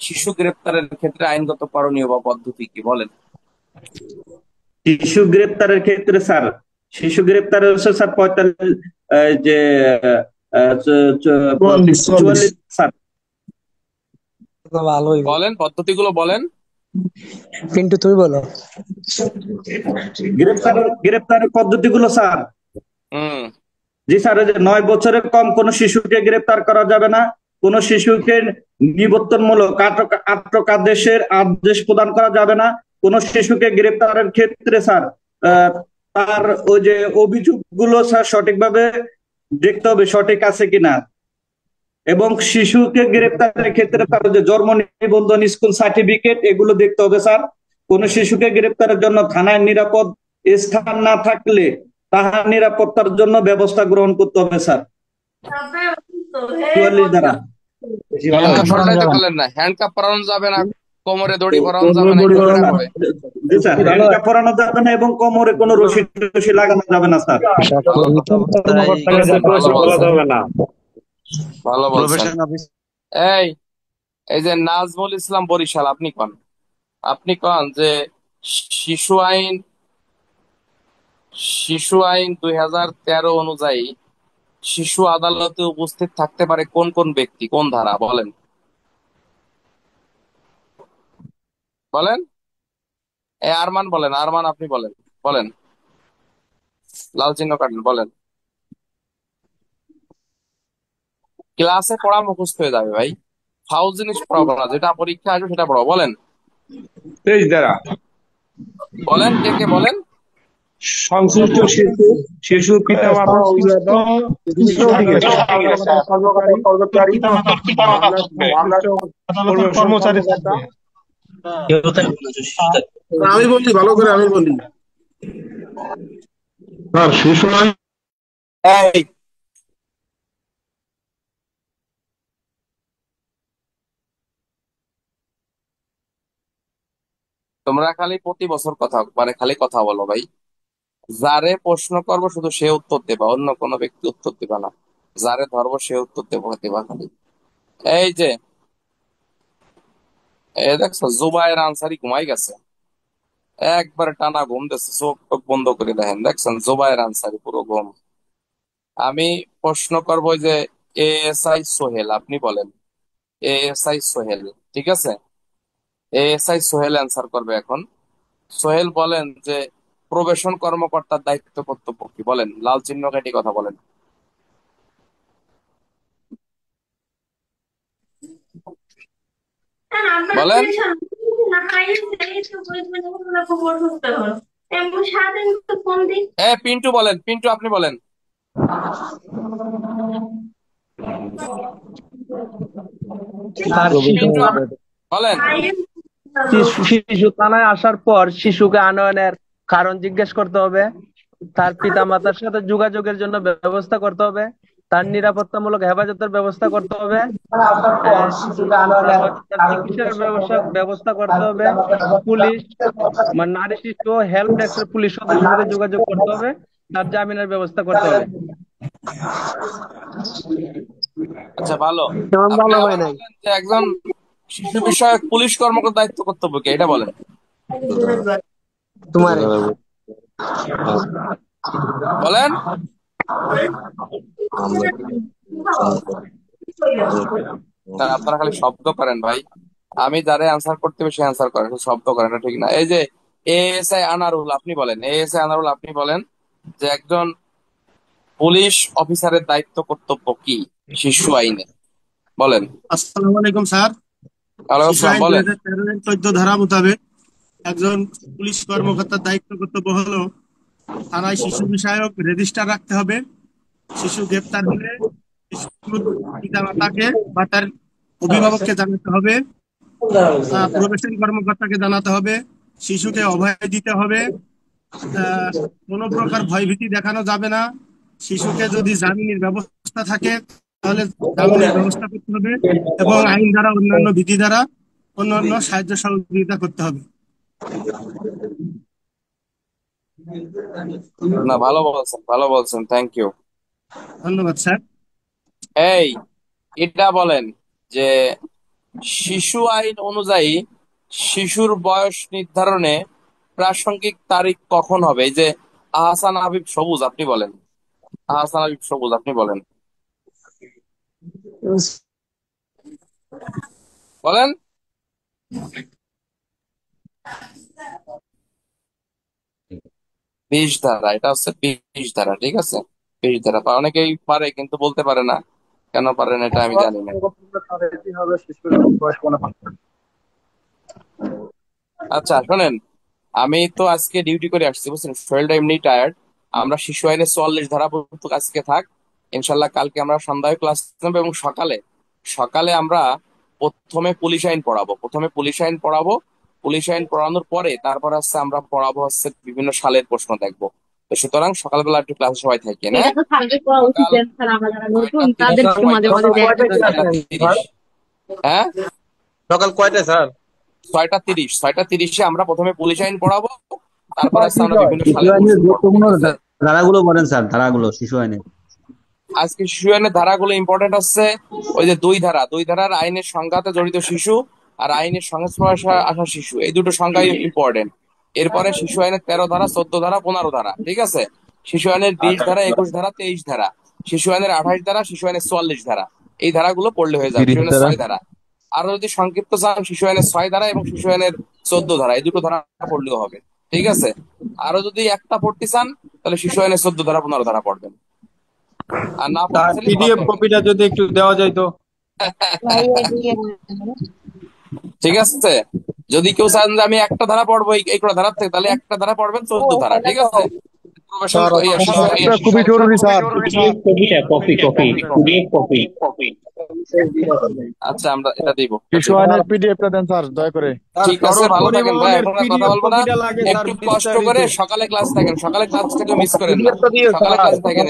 A: শিশু গ্রেপ্তারের ক্ষেত্রে আইনগত করণীয় বা পদ্ধতি কি বলেন?
C: শিশু গ্রেপ্তারের ক্ষেত্রে স্যার, শিশু গ্রেপ্তারের হচ্ছে স্যার 45, যে 44 স্যার।
D: ভালোই
A: বলেন পদ্ধতিগুলো বলেন।
D: পিন্টু, তুমি বলো।
C: গ্রেপ্তারের পদ্ধতিগুলো স্যার।
A: হুম।
C: জি স্যার, ওই যে 9 বছরের কম কোনো শিশুকে গ্রেপ্তার করা যাবে না। কোন শিশুকে নিবর্তনমূলক আটক আদেশ প্রদান করা যাবে না। কোন শিশুকে গ্রেপ্তারের ক্ষেত্রে স্যার তার ওই যে অভিযোগগুলো স্যার সঠিকভাবে দেখতে হবে সঠিক আছে কিনা। এবং শিশুকে গ্রেপ্তারের ক্ষেত্রে তার যে জন্ম নিবন্ধন, স্কুল সার্টিফিকেট, এগুলো দেখতে হবে স্যার। কোন শিশুকে গ্রেপ্তারের জন্য থানায় নিরাপদ স্থান না থাকলে তাহার নিরাপত্তার জন্য ব্যবস্থা গ্রহণ করতে হবে স্যার। 44 দ্বারা।
A: বললেন না হ্যান্ডকাপ পরানো যাবে না, কোমরে দড়ি পরানো যাবে না, হবে।
C: জি স্যার, হ্যান্ডকাপ পরানো যাবে না এবং কোমরে কোনো রশি টশি লাগানো যাবে না স্যার।
A: ভালো বলছেন। এই এই যে নাজমুল ইসলাম বরিশাল, আপনি কন যে শিশু আইন শিশু আইন 2013 অনুযায়ী শিশু আদালতে উপস্থিত থাকতে পারে কোন কোন ব্যক্তি, কোন ধারা বলেন? বলেন। আরমান বলেন, আরমান আপনি বলেন। বলেন, লাল চিহ্ন কাটেন, বলেন। ক্লাসে পড়া মুখস্থ হয়ে যাবে ভাই, ফাউল জিনিস পড়াবো না, যেটা পরীক্ষা আসবে সেটা পড়াবো। বলেন।
E: 23 দ্বারা।
A: বলেন, কে কে বলেন?
E: সংশ্লিষ্ট শিশু পিতা মাতা কর্মচারী থাকবে।
F: আমি বলি ভালো করে, আমি বলি
E: স্যার শিশু আইন
A: এই তোমরা খালি প্রতি বছর খালি কথা বলো ভাই। যারে প্রশ্ন করবো শুধু সে উত্তর দেবা, অন্য কোনো ব্যক্তি উত্তর দিবা না। যারে ধরবো সে উত্তর দেবা খালি। এই যে দেখছো জুবায়ের আনসারি ঘুমাই গেছে, একবারে টানা ঘুম দিচ্ছে, চোখ টোক বন্ধ করে দেখেন, দেখছেন জুবায়ের আনসারি পুরো ঘুম। আমি প্রশ্ন করবো যে এএসআই সোহেল, আপনি বলেন। এএসআই সোহেল, ঠিক আছে? এএসআই সোহেল অ্যান্সার করবে এখন। সোহেল বলেন যে প্রবেশন কর্মকর্তার দায়িত্ব কর্তব্য কি বলেন? লাল চিহ্ন কেটে কথা বলেন। বলেন। পিন্টু বলেন, পিন্টু আপনি বলেন। পিন্টু বলেন।
G: শিশু থানায় আসার পর শিশুকে আনয়নের কারণ জিজ্ঞেস করতে হবে, তার পিতা মাতার সাথে যোগাযোগের জন্য ব্যবস্থা করতে হবে, তার নিরাপত্তামূলক হেফাজতের ব্যবস্থা করতে হবে, শিশুকে আনয়নের তার চিকিৎসার ব্যবস্থা করতে হবে, পুলিশ মানে নারী শিশু হেল্প ডেস্কের পুলিশ সদস্যের সাথে যোগাযোগ করতে হবে, তার জামিনের ব্যবস্থা করতে হবে।
A: আচ্ছা ভালো।
D: তেমন
A: আপনি
D: ভালো
A: আবার
D: হয় নাই।
A: বলেন যে একজন শিশু বিষয়ক পুলিশ কর্মকর্তার দায়িত্ব কর্তব্য কি, এটা বলেন।
D: তোমারে
A: বলেন। স্যার, আপনারা খালি শব্দ করেন ভাই। আমি যারা অ্যান্সার করতে হবে সে অ্যান্সার করেন, শুধু শব্দ করেন, এটা ঠিক না। এই যে এএসআই আনারুল, আপনি বলেন। এএসআই আনারুল, আপনি বলেন যে একজন পুলিশ অফিসারের দায়িত্ব কর্তব্য কি শিশু আইনে, বলেন।
F: আসসালামু আলাইকুম স্যার।
A: ওয়ালাইকুম
F: শিশু
A: আসসালাম,
F: আইন
A: বলেন।
F: 2013 এর 14 ধারা মোতাবেক একজন পুলিশ কর্মকর্তার দায়িত্ব কর্তব্য হলো থানায় শিশু বিষয়ক রেজিস্টার রাখতে হবে। শিশু গ্রেপ্তার হলে শিশুর পিতামাতাকে বা তার অভিভাবককে জানাতে হবে, প্রবেশন কর্মকর্তাকে জানাতে হবে, শিশুকে অভয় দিতে হবে, কোনো প্রকার ভয়ভীতি দেখানো যাবে না। শিশুকে যদি জামিনের ব্যবস্থা থাকে তাহলে জামিনের ব্যবস্থা করতে হবে এবং আইন দ্বারা অন্যান্য বিধি দ্বারা অন্যান্য সাহায্য সহযোগিতা করতে হবে।
A: না, ভালো বলছেন, ভালো বলছেন, থ্যাংক ইউ।
F: ধন্যবাদ স্যার।
A: এই এটা বলেন যে শিশু আইন অনুযায়ী শিশুর বয়স নির্ধারণে প্রাসঙ্গিক তারিখ কখন হবে? এই যে আহসান হাবিব সবুজ, আপনি বলেন। আহসান হাবিব সবুজ, আপনি বলেন। বলেন। বিশ ধারা, এটা হচ্ছে 20 ধারা, ঠিক আছে? 20 ধারা অনেকেই পারে কিন্তু বলতে পারে না, কেন পারে না এটা আমি জানি না। আচ্ছা শোনেন, আমি তো আজকে ডিউটি করে আসছি, বুঝছেন, শরীরটা এমনি টায়ার্ড। আমরা শিশু আইনে 44 ধারা পর্যন্ত আজকে থাক। ইনশাল্লাহ কালকে আমরা সন্ধ্যায় ক্লাস নেবো এবং সকালে সকালে আমরা প্রথমে পুলিশ আইন পড়াবো। পুলিশ আইন পড়ানোর পরে তারপর হচ্ছে আমরা পড়াবো হচ্ছে বিভিন্ন সালের প্রশ্ন দেখবো। তো সুতরাং সকালবেলা একটু ক্লাসে সবাই থাকেন, হ্যাঁ? হ্যাঁ,
E: সকাল কয়টায় স্যার?
A: 6:30, 6:30 আমরা প্রথমে পুলিশ আইন পড়াবো, তারপর হচ্ছে আমরা বিভিন্ন সালের প্রশ্ন পড়বো,
B: গুরুত্বপূর্ণ
A: ঠিক আছে?
B: ধারাগুলো বলেন স্যার, ধারাগুলো শিশু আইনে।
A: আজকে শিশু আইনের ধারাগুলো ইম্পর্টেন্ট হচ্ছে ওই যে দুই ধারার আইনের সংজ্ঞাতে জড়িত শিশু আর আইনের সংস্পর্শে আসা শিশু, এই দুটো সংজ্ঞাই ইম্পর্টেন্ট। এরপরে শিশু আইনের 13 ধারা, 14 ধারা, 15 ধারা, ঠিক আছে? শিশু আইনের 20 ধারা, 21 ধারা, 23 ধারা, শিশু আইনের 28 ধারা, শিশু আইনের 44 ধারা, এই ধারাগুলো পড়লে হয়ে যাবে। শিশু আইনের 6 ধারা, আরো যদি সংক্ষিপ্ত চান শিশু আইনের 6 ধারা এবং শিশু আইনের 14 ধারা, এই দুটো ধারা পড়লেও হবে, ঠিক আছে? আরো যদি একটা পড়তে চান তাহলে শিশু আইনের 14 ধারা, 15 ধারা পড়বেন। আর না পড়তে
E: পিডিএফ কপিটা যদি একটু দেওয়া যায় তো।
A: ঠিক আছে, যদি কেউ চান যে আমি একটা ধারা পড়বো এই কটা ধারা থেকে, তাহলে একটা ধারা পড়বেন 14 ধারা, ঠিক আছে?
E: খুবই জরুরি স্যার।
A: আচ্ছা, আমরা এটা দিব।
E: শিশু আইনের পিডিএফটা দেন স্যার দয়া করে।
A: ঠিক আছে, ভালো থাকেন ভাই, এখন আর কথা বলবো না।
E: স্যার,
A: একটু কষ্ট করে সকালে ক্লাস থাকেন, সকালে ক্লাস থেকে মিস করেন না, সকালে ক্লাস থাকেন।